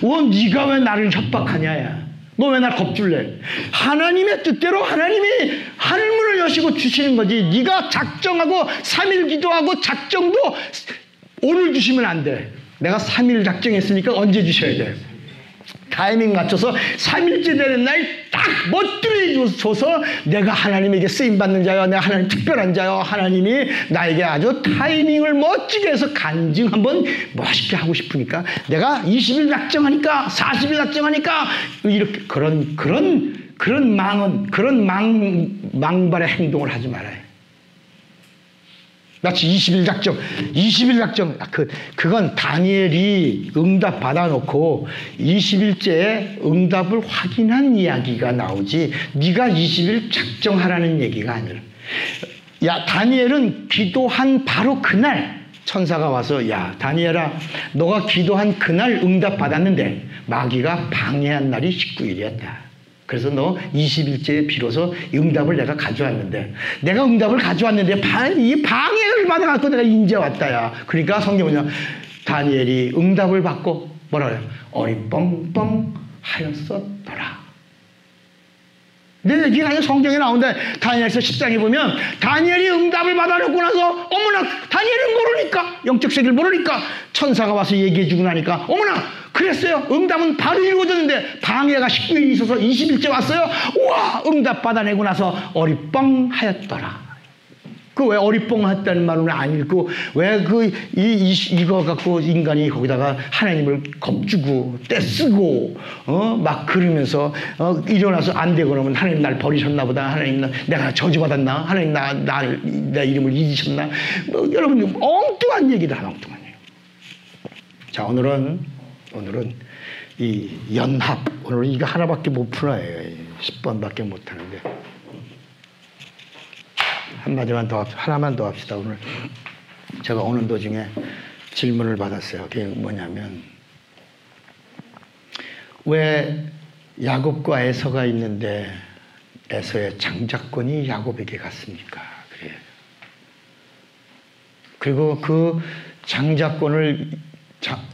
네가 왜 나를 협박하냐? 너 왜 날 겁줄래? 하나님의 뜻대로 하나님이 하늘문을 여시고 주시는 거지. 네가 작정하고 3일 기도하고 작정도 오늘 주시면 안 돼. 내가 3일 작정했으니까 언제 주셔야 돼? 타이밍 맞춰서 3일째 되는 날 딱 멋들이 줘서 내가 하나님에게 쓰임받는 자요. 내가 하나님 특별한 자요. 하나님이 나에게 아주 타이밍을 멋지게 해서 간증 한번 멋있게 하고 싶으니까 내가 20일 작정하니까 40일 작정하니까 이렇게 그런 그런 망발의 행동을 하지 말아요. 마치 20일 작정. 그건 다니엘이 응답 받아놓고 20일째에 응답을 확인한 이야기가 나오지, 네가 20일 작정하라는 얘기가 아니라. 야, 다니엘은 기도한 바로 그날 천사가 와서, 야, 다니엘아, 너가 기도한 그날 응답 받았는데 마귀가 방해한 날이 19일이었다. 그래서 너 20일째에 비로소 응답을 내가 가져왔는데, 내가 응답을 가져왔는데 이 방해를 받아갖고 내가 인제 왔다야. 그러니까 성경은 다니엘이 응답을 받고 뭐라 그래요? 어리뻥뻥 하였었더라. 내 얘기가 아니라 성경에 나온다. 다니엘서 10장에 보면 다니엘이 응답을 받아놓고 나서, 어머나, 다니엘은 모르니까, 영적 세계를 모르니까 천사가 와서 얘기해주고 나니까, 어머나, 그랬어요. 응답은 바로 이루어졌는데 방해가 19일 있어서 20일째 왔어요. 우와, 응답 받아내고 나서 어리뻥하였더라. 그 왜 어리뻥했다는 말은 안 읽고, 왜 이거 갖고 인간이 거기다가 하나님을 겁주고 떼쓰고 막 그러면서 일어나서 안 되고 그러면 하나님 날 버리셨나 보다, 하나님 내가 저주받았나, 하나님 내 이름을 잊으셨나, 여러분 엉뚱한 얘기다, 엉뚱한 얘기. 자, 오늘은 이 연합, 오늘은 이거 하나밖에 못 풀어요. 10번밖에 못 하는데 하나만 더 합시다. 오늘 제가 오는 도중에 질문을 받았어요. 그게 뭐냐면, 왜 야곱과 에서가 있는데 에서의 장자권이 야곱에게 갔습니까? 그래요. 그리고 그 장자권을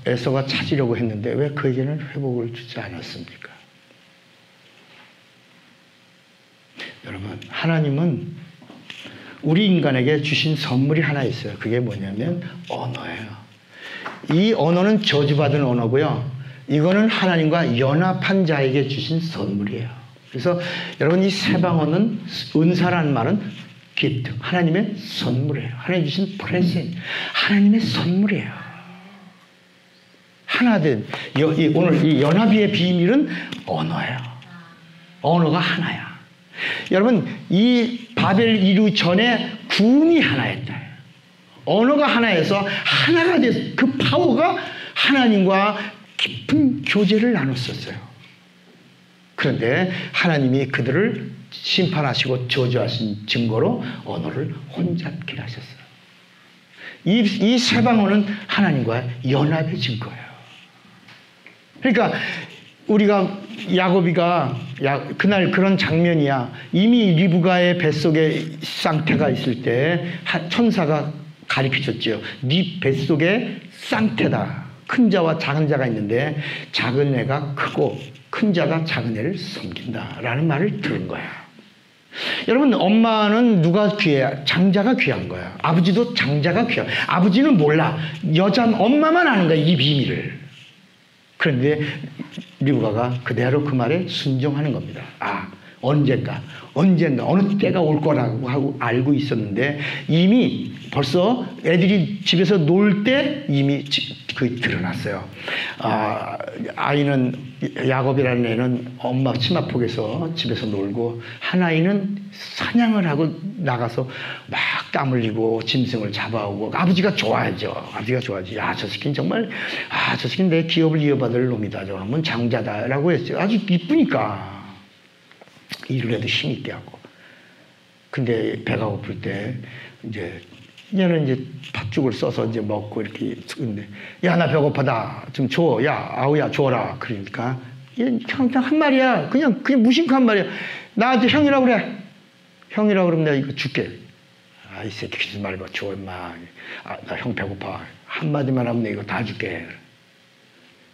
에서가 찾으려고 했는데 왜 그에게는 회복을 주지 않았습니까? 여러분, 하나님은 우리 인간에게 주신 선물이 하나 있어요. 그게 뭐냐면 언어예요. 이 언어는 저주받은 언어고요. 이거는 하나님과 연합한 자에게 주신 선물이에요. 그래서 여러분, 이 세방언은, 은사라는 말은 기프트, 하나님의 선물이에요. 하나님 주신 프레젠트, 하나님의 선물이에요. 하나된 오늘 이 연합의 비밀은 언어예요. 언어가 하나야. 여러분, 이 바벨 이루 전에 군이 하나였다. 언어가 하나여서 하나가 돼서 그 파워가 하나님과 깊은 교제를 나눴었어요. 그런데 하나님이 그들을 심판하시고 저주하신 증거로 언어를 혼잡게 하셨어요. 이 세방언은 하나님과 연합의 증거예요. 그러니까 우리가 야곱이가 그날 그런 장면이야. 이미 리브가의 뱃속에 쌍태가 있을 때 천사가 가르쳐줬죠. 네 뱃속에 쌍태다. 큰 자와 작은 자가 있는데 작은 애가 크고 큰 자가 작은 애를 섬긴다라는 말을 들은 거야. 여러분, 엄마는 누가 귀해? 장자가 귀한 거야. 아버지도 장자가 귀해. 아버지는 몰라. 엄마만 아는 거야, 이 비밀을. 그런데 리브가가 그대로 그 말에 순종하는 겁니다. 언젠가 어느 때가 올 거라고 하고 알고 있었는데, 이미 벌써 애들이 집에서 놀 때 이미 드러났어요. 아이는, 야곱이라는 애는 엄마 치마폭에서 집에서 놀고, 한 아이는 사냥을 하고 나가서 막 땀 흘리고 짐승을 잡아오고, 아버지가 좋아하죠. 저 새끼는 정말, 저 새끼는 내 기업을 이어받을 놈이다. 저 한번 장자다라고 했어요. 아주 이쁘니까 일을 해도 힘있게 하고. 근데 배가 고플 때 얘는 이제 팥죽을 써서 이제 먹고 이렇게. 근데 야, 나 배고파다. 좀 줘. 야, 아우야, 줘라. 그러니까 얘 그냥 한 말이야. 그냥 무심코 한 말이야. 나한테 형이라고 그래. 형이라고 그러면 내가 이거 줄게. 이 새끼 무슨 말을 봐. 줘, 임마. 나 형 배고파. 한마디만 하면 내가 이거 다 줄게.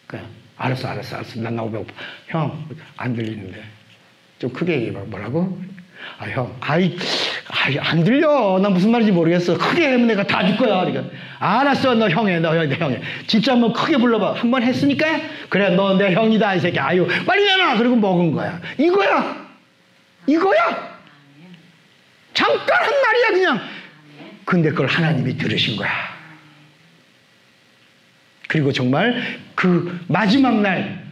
그러니까 알았어. 난 너무 배고파. 형, 안 들리는데. 좀 크게 얘기해봐. 뭐라고? 형. 안 들려. 나 무슨 말인지 모르겠어. 크게 하면 내가 다 줄 거야. 그러니까. 알았어. 너 형해. 진짜 한번 크게 불러봐. 한 번 했으니까? 그래, 너 내 형이다. 이 새끼. 빨리 내놔. 그리고 먹은 거야. 이거야. 잠깐 한 말이야, 그냥. 근데 그걸 하나님이 들으신 거야. 그리고 정말 그 마지막 날,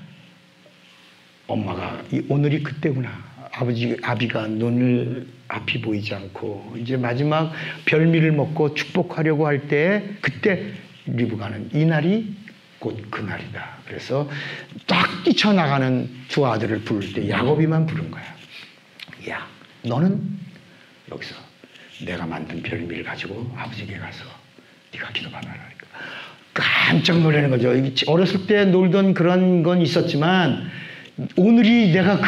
엄마가 오늘이 그때구나. 아비가 눈을 앞이 보이지 않고 이제 마지막 별미를 먹고 축복하려고 할 때 그때 리브가는 이 날이 곧 그날이다. 그래서 딱 뛰쳐나가는 두 아들을 부를 때 야곱이만 부른 거야. 야, 너는 여기서 내가 만든 별미를 가지고 아버지에게 가서 네가 기도받아라. 깜짝 놀라는 거죠. 어렸을 때 놀던 그런 건 있었지만 오늘이 내가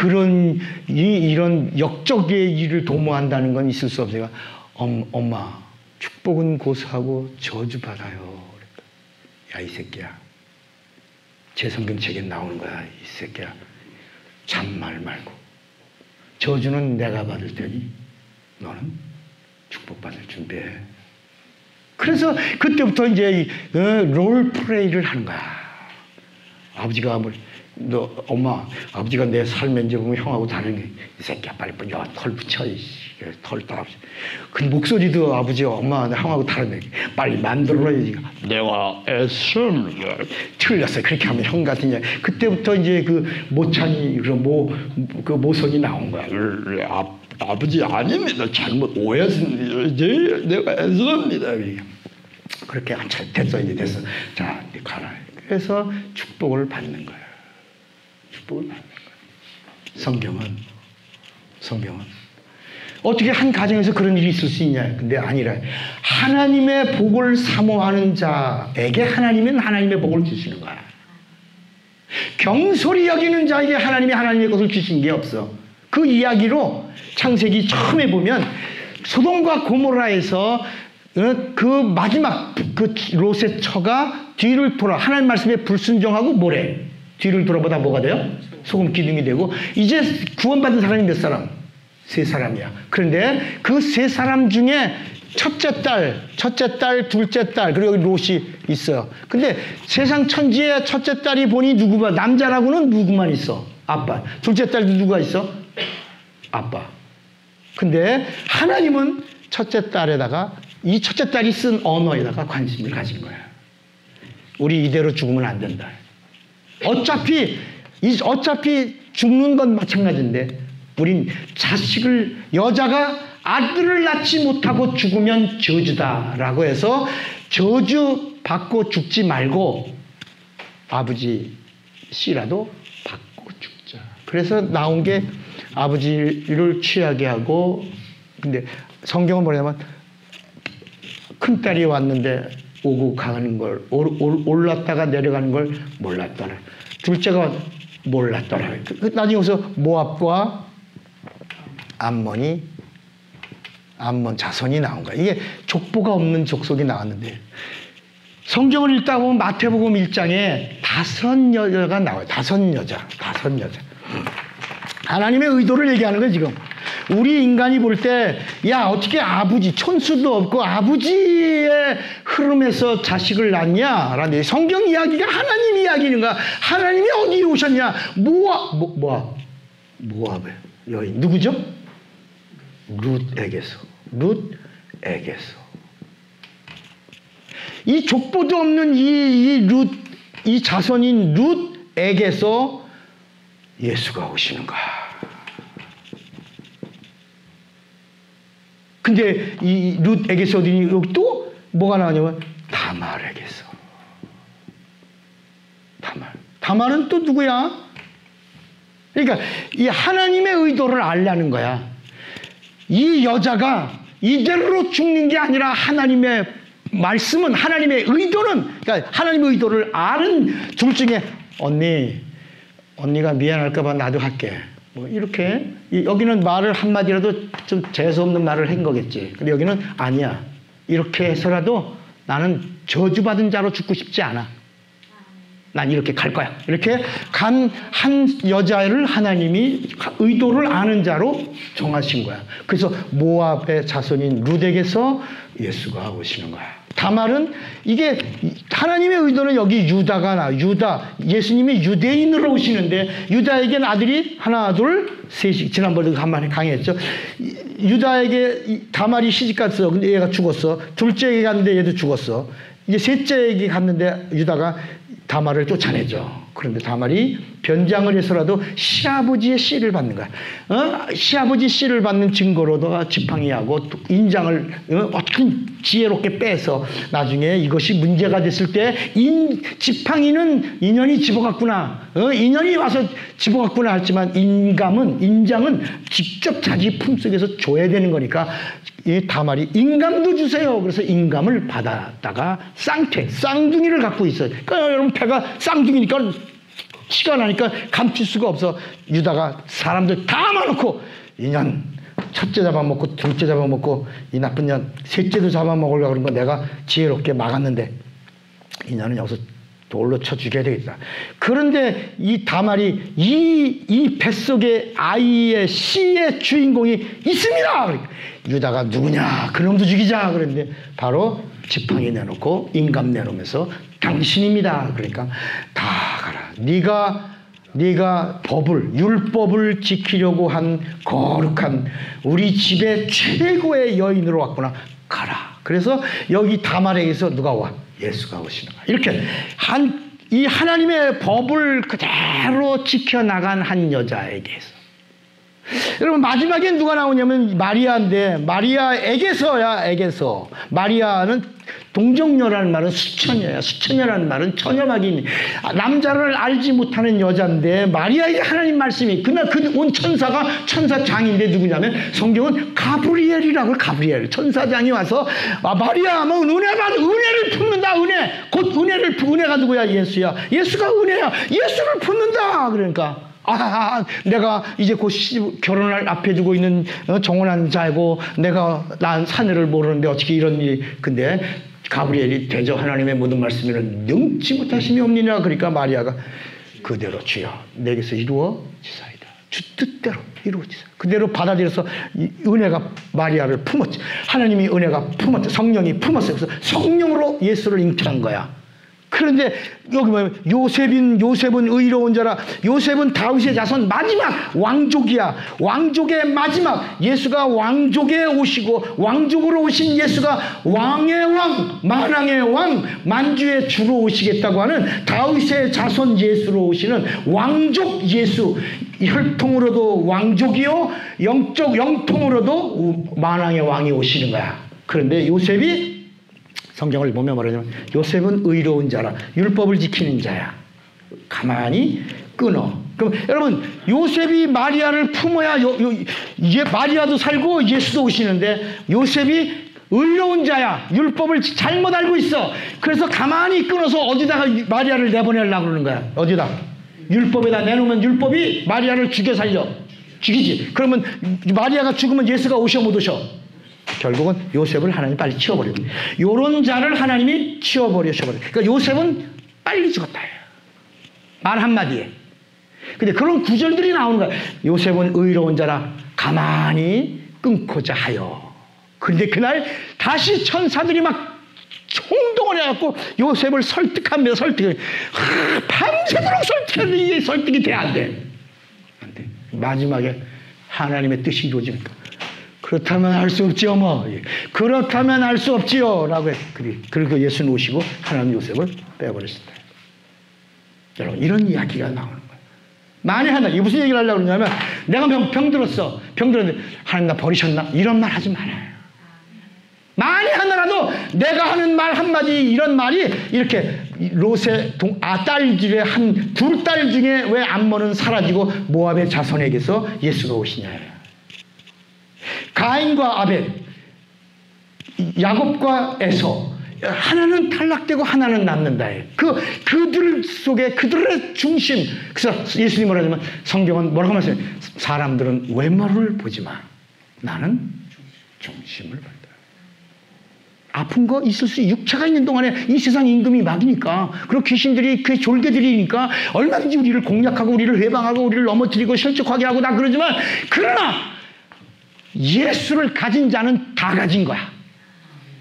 이런 역적의 일을 도모한다는 건 있을 수 없어요. 엄마, 축복은 고수하고 저주받아요. 야, 이 새끼야. 제 성경책에 나오는 거야. 이 새끼야. 잔말 말고. 저주는 내가 받을 테니 너는 축복받을 준비해. 그래서 그때부터 이제 롤플레이를 하는 거야. 아버지가 너 엄마, 아버지가 내 삶에 이제 보면 형하고 다르게 이 새끼야 빨리 털 붙여, 털 따라. 그 목소리도 아버지, 엄마, 형하고 다르네. 빨리 만들어야지. 내가 애쓰는 틀렸어. 그렇게 하면 형 같은 게 그때부터 이제 그 모창이 그 모성이 나온 거야. 아버지 아닙니다. 잘못 오해했습니다. 내가 애쓰랍니다. 그렇게 됐어. 이제 됐어. 자, 이제 가라. 그래서 축복을 받는 거야. 축복을 받는 거야. 성경은 어떻게 한 가정에서 그런 일이 있을 수 있냐? 근데 아니라 하나님의 복을 사모하는 자에게 하나님은 하나님의 복을 주시는 거야. 경솔히 여기는 자에게 하나님이 하나님의 것을 주신 게 없어. 그 이야기로 창세기 처음에 보면 소돔과 고모라에서 그 마지막 그 롯의 처가 뒤를 돌아 하나님 말씀에 불순종하고 뭐래? 뒤를 돌아보다 뭐가 돼요? 소금 기둥이 되고 이제 구원받은 사람이 몇 사람? 3사람이야. 그런데 그 3사람 중에 첫째 딸, 둘째 딸, 그리고 여기 롯이 있어요. 근데 세상 천지에 첫째 딸이 보니 누구만, 남자라고는 누구만 있어? 아빠. 둘째 딸도 누가 있어? 아빠. 근데 하나님은 첫째 딸에다가 이 첫째 딸이 쓴 언어에다가 관심을 가진 거야. 우리 이대로 죽으면 안 된다. 어차피 죽는 건 마찬가지인데 우린 여자가 아들을 낳지 못하고 죽으면 저주다라고 해서 저주 받고 죽지 말고 아버지 씨라도 받고 죽자. 그래서 나온 게 아버지를 취하게 하고, 근데 성경은 뭐냐면 큰딸이 왔는데 오고 가는 걸, 올랐다가 내려가는 걸 몰랐더라. 둘째가 몰랐더라. 나중에 여기서 모압과 암몬 자손이 나온 거야. 이게 족보가 없는 족속이 나왔는데 성경을 읽다 보면 마태복음 1장에 5 여자가 나와요. 5 여자. 하나님의 의도를 얘기하는 거예요, 지금. 우리 인간이 볼 때, 야, 어떻게 아버지, 촌수도 없고 아버지의 흐름에서 자식을 낳냐? 라는 성경 이야기가 하나님 이야기인가? 하나님이 어디에 오셨냐? 모압의 여인. 누구죠? 룻에게서. 이 족보도 없는 이 자손인 룻에게서 예수가 오시는 거야. 근데 이 룻에게서 어디니? 여기 또 뭐가 나오냐면 다말에게서. 다말은 또 누구야? 그러니까 이 하나님의 의도를 알라는 거야. 이 여자가 이대로 죽는 게 아니라 하나님의 말씀은, 하나님의 의도는, 그러니까 하나님의 의도를 아는 둘 중에 언니가 미안할까봐 나도 할게. 뭐 이렇게 여기는 말을 한마디라도 좀 재수없는 말을 한 거겠지. 근데 여기는 아니야. 이렇게 해서라도 나는 저주받은 자로 죽고 싶지 않아. 난 이렇게 갈 거야. 이렇게 간 한 여자를 하나님이 의도를 아는 자로 정하신 거야. 그래서 모압의 자손인 룻에게서 예수가 오시는 거야. 다말은 이게 하나님의 의도는 여기 유다, 예수님이 유대인으로 오시는데 유다에게는 아들이 하나, 둘, 셋이, 지난번에도 한번 강의했죠. 유다에게 다말이 시집갔어. 근데 얘가 죽었어. 둘째에게 갔는데 얘도 죽었어. 이제 셋째에게 갔는데 유다가 다말을 쫓아내죠. 그런데 다말이 변장을 해서라도 시아버지의 씨를 받는 거야. 시아버지 씨를 받는 증거로다가 지팡이하고 인장을 어떻게 지혜롭게 빼서 나중에 이것이 문제가 됐을 때 지팡이는 인연이 집어갔구나. 인연이 와서 집어갔구나 했지만 인장은 직접 자기 품속에서 줘야 되는 거니까 이 다말이 인감도 주세요. 그래서 인감을 받았다가 쌍둥이를 갖고 있어요. 그러니까 여러분 배가 쌍둥이니까 치가 나니까 감출 수가 없어. 유다가 사람들 다 모아놓고 이년 첫째 잡아먹고 둘째 잡아먹고 이 나쁜 년 셋째도 잡아먹으려고 그런 거 내가 지혜롭게 막았는데 이 년은 여기서 돌로 쳐 죽여야 되겠다. 그런데 이 다말이 이 뱃속에 아이의 씨의 주인공이 있습니다. 유다가 누구냐? 그놈도 죽이자. 그랬는데 바로 지팡이 내놓고 인감 내놓으면서 당신입니다. 그러니까 다 가라. 네가 율법을 지키려고 한 거룩한 우리 집의 최고의 여인으로 왔구나. 가라. 그래서 여기 다말에게서 누가 와? 예수가 오시는 거야. 이렇게 이 하나님의 법을 그대로 지켜나간 한 여자에게서. 여러분 마지막엔 누가 나오냐면 마리아인데 마리아에게서 마리아는 동정녀라는 말은 수처녀야. 수처녀라는 말은 처녀막인 남자를 알지 못하는 여자인데 마리아에게 하나님 말씀이 그날 온 천사가 천사장인데 누구냐면 성경은 가브리엘이라고. 가브리엘 천사장이 와서 마리아 뭐 은혜를 품는다. 곧 은혜가 누구야? 예수야. 예수가 은혜야. 예수를 품는다. 그러니까 내가 이제 곧 결혼을 앞에 두고 있는 정혼한 자이고 내가 난 사내를 모르는데 어떻게 이런 일이. 근데 가브리엘이 대저 하나님의 모든 말씀에는 능치 못하심이 없느니라. 그러니까 마리아가 그대로 주여 내게서 이루어지사이다. 주 뜻대로 이루어지사. 그대로 받아들여서 은혜가 마리아를 품었지. 하나님이 은혜가 품었지. 성령이 품었어요. 그래서 성령으로 예수를 잉태한 거야. 그런데 여기 보면 요셉은 의로운 자라. 요셉은 다윗의 자손 마지막 왕족이야. 왕족의 마지막. 예수가 왕족에 오시고 왕족으로 오신 예수가 왕의 왕, 만왕의 왕, 만주의 주로 오시겠다고 하는 다윗의 자손 예수로 오시는 왕족 예수. 혈통으로도 왕족이요 영통으로도 만왕의 왕이 오시는 거야. 그런데 요셉이 성경을 보면 말하자면 요셉은 의로운 자라. 율법을 지키는 자야. 가만히 끊어. 그럼 여러분 요셉이 마리아를 품어야 마리아도 살고 예수도 오시는데 요셉이 의로운 자야. 율법을 잘못 알고 있어. 그래서 가만히 끊어서 어디다가 마리아를 내보내려고 그러는 거야. 어디다? 율법에다 내놓으면 율법이 마리아를 죽여 살려. 죽이지. 그러면 마리아가 죽으면 예수가 오셔 못 오셔? 결국은 요셉을 하나님이 빨리 치워버려요. 요런 자를 하나님이 치워버리셔버려요. 그러니까 요셉은 빨리 죽었다. 말 한마디에. 근데 그런 구절들이 나오는 거야. 요셉은 의로운 자라 가만히 끊고자 하여. 그런데 그날 다시 천사들이 막 총동을 해갖고 요셉을 설득하면서 밤새도록 설득했는데 이게 설득이 돼 안 돼? 안 돼. 마지막에 하나님의 뜻이 이루어지니까. 그렇다면 할 수 없지요, 뭐. 그렇다면 할 수 없지요. 라고 그리고 예수는 오시고 하나님 요셉을 빼버렸습니다. 여러분, 이런 이야기가 나오는 거예요. 만에 하나, 이게 무슨 얘기를 하려고 그러냐면, 내가 병 들었어. 병 들었는데, 하나님 나 버리셨나? 이런 말 하지 말아요. 만에 하나라도 내가 하는 말 한마디, 이런 말이 이렇게 딸 중에 둘 딸 중에 왜 암몬은 사라지고 모압의 자손에게서 예수가 오시냐. 가인과 아벨, 야곱과 에서 하나는 탈락되고 하나는 남는다. 그들 속에 그들의 중심. 그래서 예수님이 뭐라 하냐면 성경은 뭐라고 말씀해요? 사람들은 외모를 보지 마. 나는 중심을 본다. 아픈 거 있을 수 육체가 있는 동안에 이 세상 임금이 막이니까 그리고 귀신들이 그 졸개들이니까 얼마든지 우리를 공략하고 우리를 회방하고 우리를 넘어뜨리고 실족하게 하고 다 그러지만 그러나 예수를 가진 자는 다 가진 거야.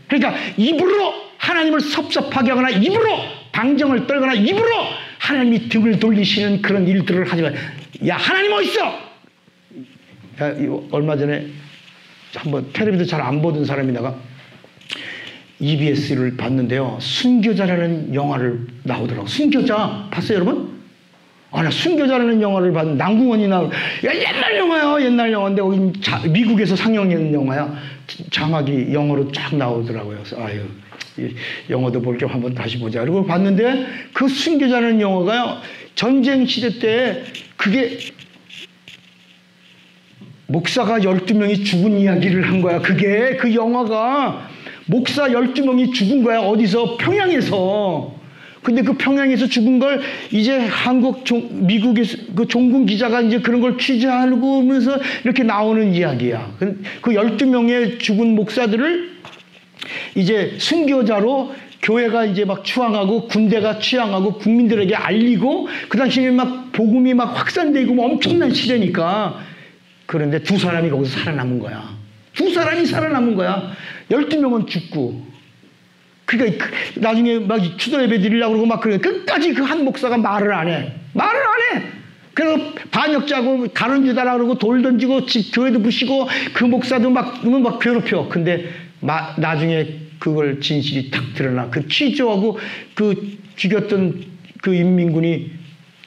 그러니까 입으로 하나님을 섭섭하게 하거나 입으로 방정을 떨거나 입으로 하나님이 등을 돌리시는 그런 일들을 하지만 야 하나님 어딨어? 얼마 전에 한번 텔레비전 잘 안 보던 사람이다가 EBS를 봤는데요. 순교자라는 영화를 나오더라고요. 순교자 봤어요 여러분? 나 순교자라는 영화를 봤는데, 남궁원이나, 옛날 영화야, 옛날 영화인데, 거기 미국에서 상영한 영화야. 자막이 영어로 쫙 나오더라고요. 그래서, 영어도 볼 겸 한번 다시 보자. 그리고 봤는데, 그 순교자라는 영화가요, 전쟁 시대 때, 그게, 목사가 12명이 죽은 이야기를 한 거야. 그게, 그 영화가, 목사 12명이 죽은 거야. 어디서? 평양에서. 근데 그 평양에서 죽은 걸 이제 미국의 그 종군 기자가 이제 그런 걸 취재하고 하면서 이렇게 나오는 이야기야. 그 12명의 죽은 목사들을 이제 순교자로 교회가 이제 막 추앙하고 군대가 추앙하고 국민들에게 알리고 그 당시에 막 복음이 막 확산되고 뭐 엄청난 시대니까. 그런데 두 사람이 거기서 살아남은 거야. 두 사람이 살아남은 거야. 12명은 죽고. 그러니까 나중에 막 추도 예배 드리려고 그러고 막 그래. 끝까지 그 한 목사가 말을 안 해. 말을 안 해. 그래서 반역자고 가른 주다라 그러고 돌 던지고 교회도 부시고 그 목사도 막 괴롭혀. 근데 나중에 그걸 진실이 탁 드러나. 그 취조하고 그 죽였던 그 인민군이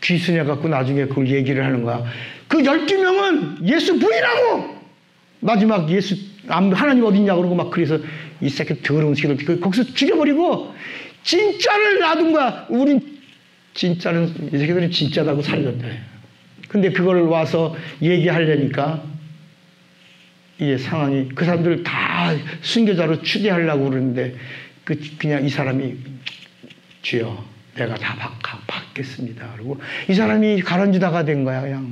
귀순해갖고 나중에 그걸 얘기를 하는 거야. 그 12명은 예수 부인하고 마지막 하나님 어딨냐 그러고 막 그래서 이 새끼 더러운 새끼들 거기서 죽여버리고 진짜를 놔둔 거야. 우린 진짜는 이 새끼들이 진짜다고 살렸대. 근데 그걸 와서 얘기하려니까 이게 상황이 그 사람들 다 순교자로 추대하려고 그러는데 그냥 이 사람이 주여 내가 다 받겠습니다. 그리고 이 사람이 가론주다가 된 거야. 그냥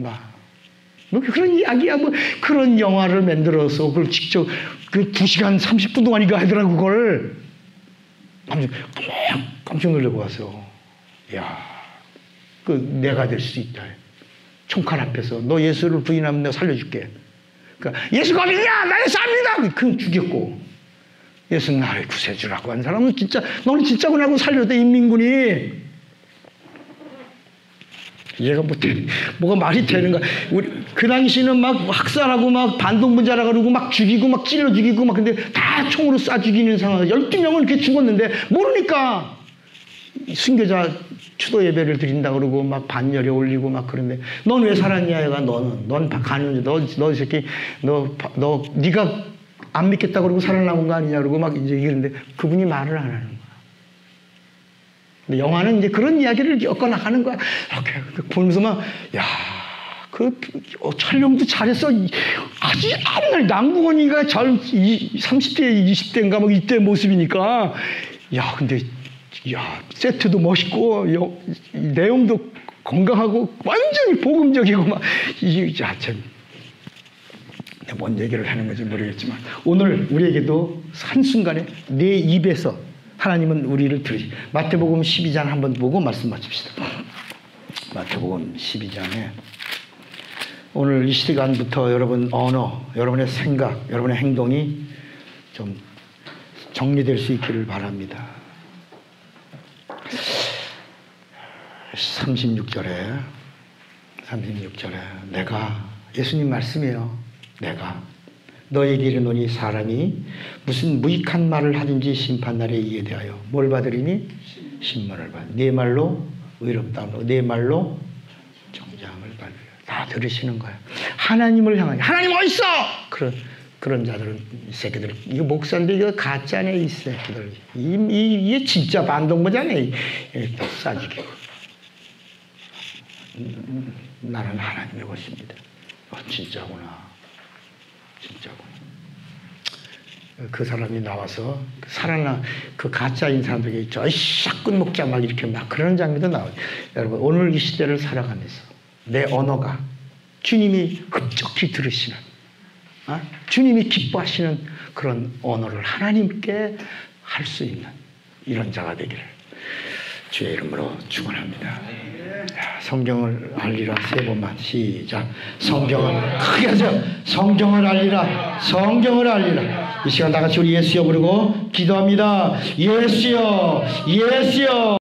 뭐 그런 이야기야. 뭐 그런 영화를 만들어서 그걸 직접 그 2시간 30분 동안인가 하더라고. 그걸 깜짝 놀라고 왔어. 야, 내가 될 수 있다. 총칼 앞에서 너 예수를 부인하면 내가 살려줄게. 그러니까 예수가 어디냐? 나 예수 압니다. 그건 죽였고 예수는 나를 구세주라고 한 사람은 진짜 너는 진짜구나 하고 살려줬다. 인민군이. 얘가 뭐가 말이 되는 거야. 그 당시는 막 학살하고 막 반동분자라 그러고 막 죽이고 막 찔러 죽이고 막 근데 다 총으로 쏴 죽이는 상황. 12명은 이렇게 죽었는데 모르니까 순교자 추도 예배를 드린다 그러고 막 반열에 올리고 막 그런데 넌 왜 살았냐 얘가 넌 가는 너 이 새끼 네가 안 믿겠다 그러고 살아남은 거 아니냐 그러고 막 이제 이러는데 그분이 말을 안 하는 거야. 영화는 이제 그런 이야기를 엮어나가는 거야. 이렇게 보면서 막, 촬영도 잘했어. 아주 옛날 남궁원이가 30대, 20대인가 막 이때 모습이니까. 근데, 세트도 멋있고, 내용도 건강하고, 완전히 복음적이고, 막, 참. 뭔 얘기를 하는 건지 모르겠지만, 오늘 우리에게도 한순간에 내 입에서 하나님은 우리를 들으시. 마태복음 12장 한번 보고 말씀 마칩시다. 마태복음 12장에 오늘 이 시간부터 여러분 언어, 여러분의 생각, 여러분의 행동이 좀 정리될 수 있기를 바랍니다. 36절에 내가 예수님 말씀이에요. 내가 너에게 이르노니 사람이 무슨 무익한 말을 하든지 심판날에 이에 대하여 뭘 받으리니? 신문을 받으리니 네 말로 의롭다 네 말로 정죄함을 받으리라. 다 들으시는 거예요. 하나님을 향하여 하나님 어딨어? 그런 자들은 이 새끼들 이거 목사인데 이거 가짜네 이 새끼들 이게 진짜 반동무자네 싸지기고 나는 하나님의 것입니다. 진짜구나. 진짜고. 그 사람이 나와서 그 가짜인 사람들에게 저 샷건 먹자 막 이렇게 막 그런 장면도 나와요. 여러분 오늘 이 시대를 살아가면서 내 언어가 주님이 흡족히 들으시는 주님이 기뻐하시는 그런 언어를 하나님께 할 수 있는 이런 자가 되기를 주의 이름으로 축원합니다. 성경을 알리라 3번만 시작. 성경을 크게 하세요. 성경을 알리라. 성경을 알리라. 이 시간 다 같이 우리 예수여 부르고 기도합니다. 예수여 예수여.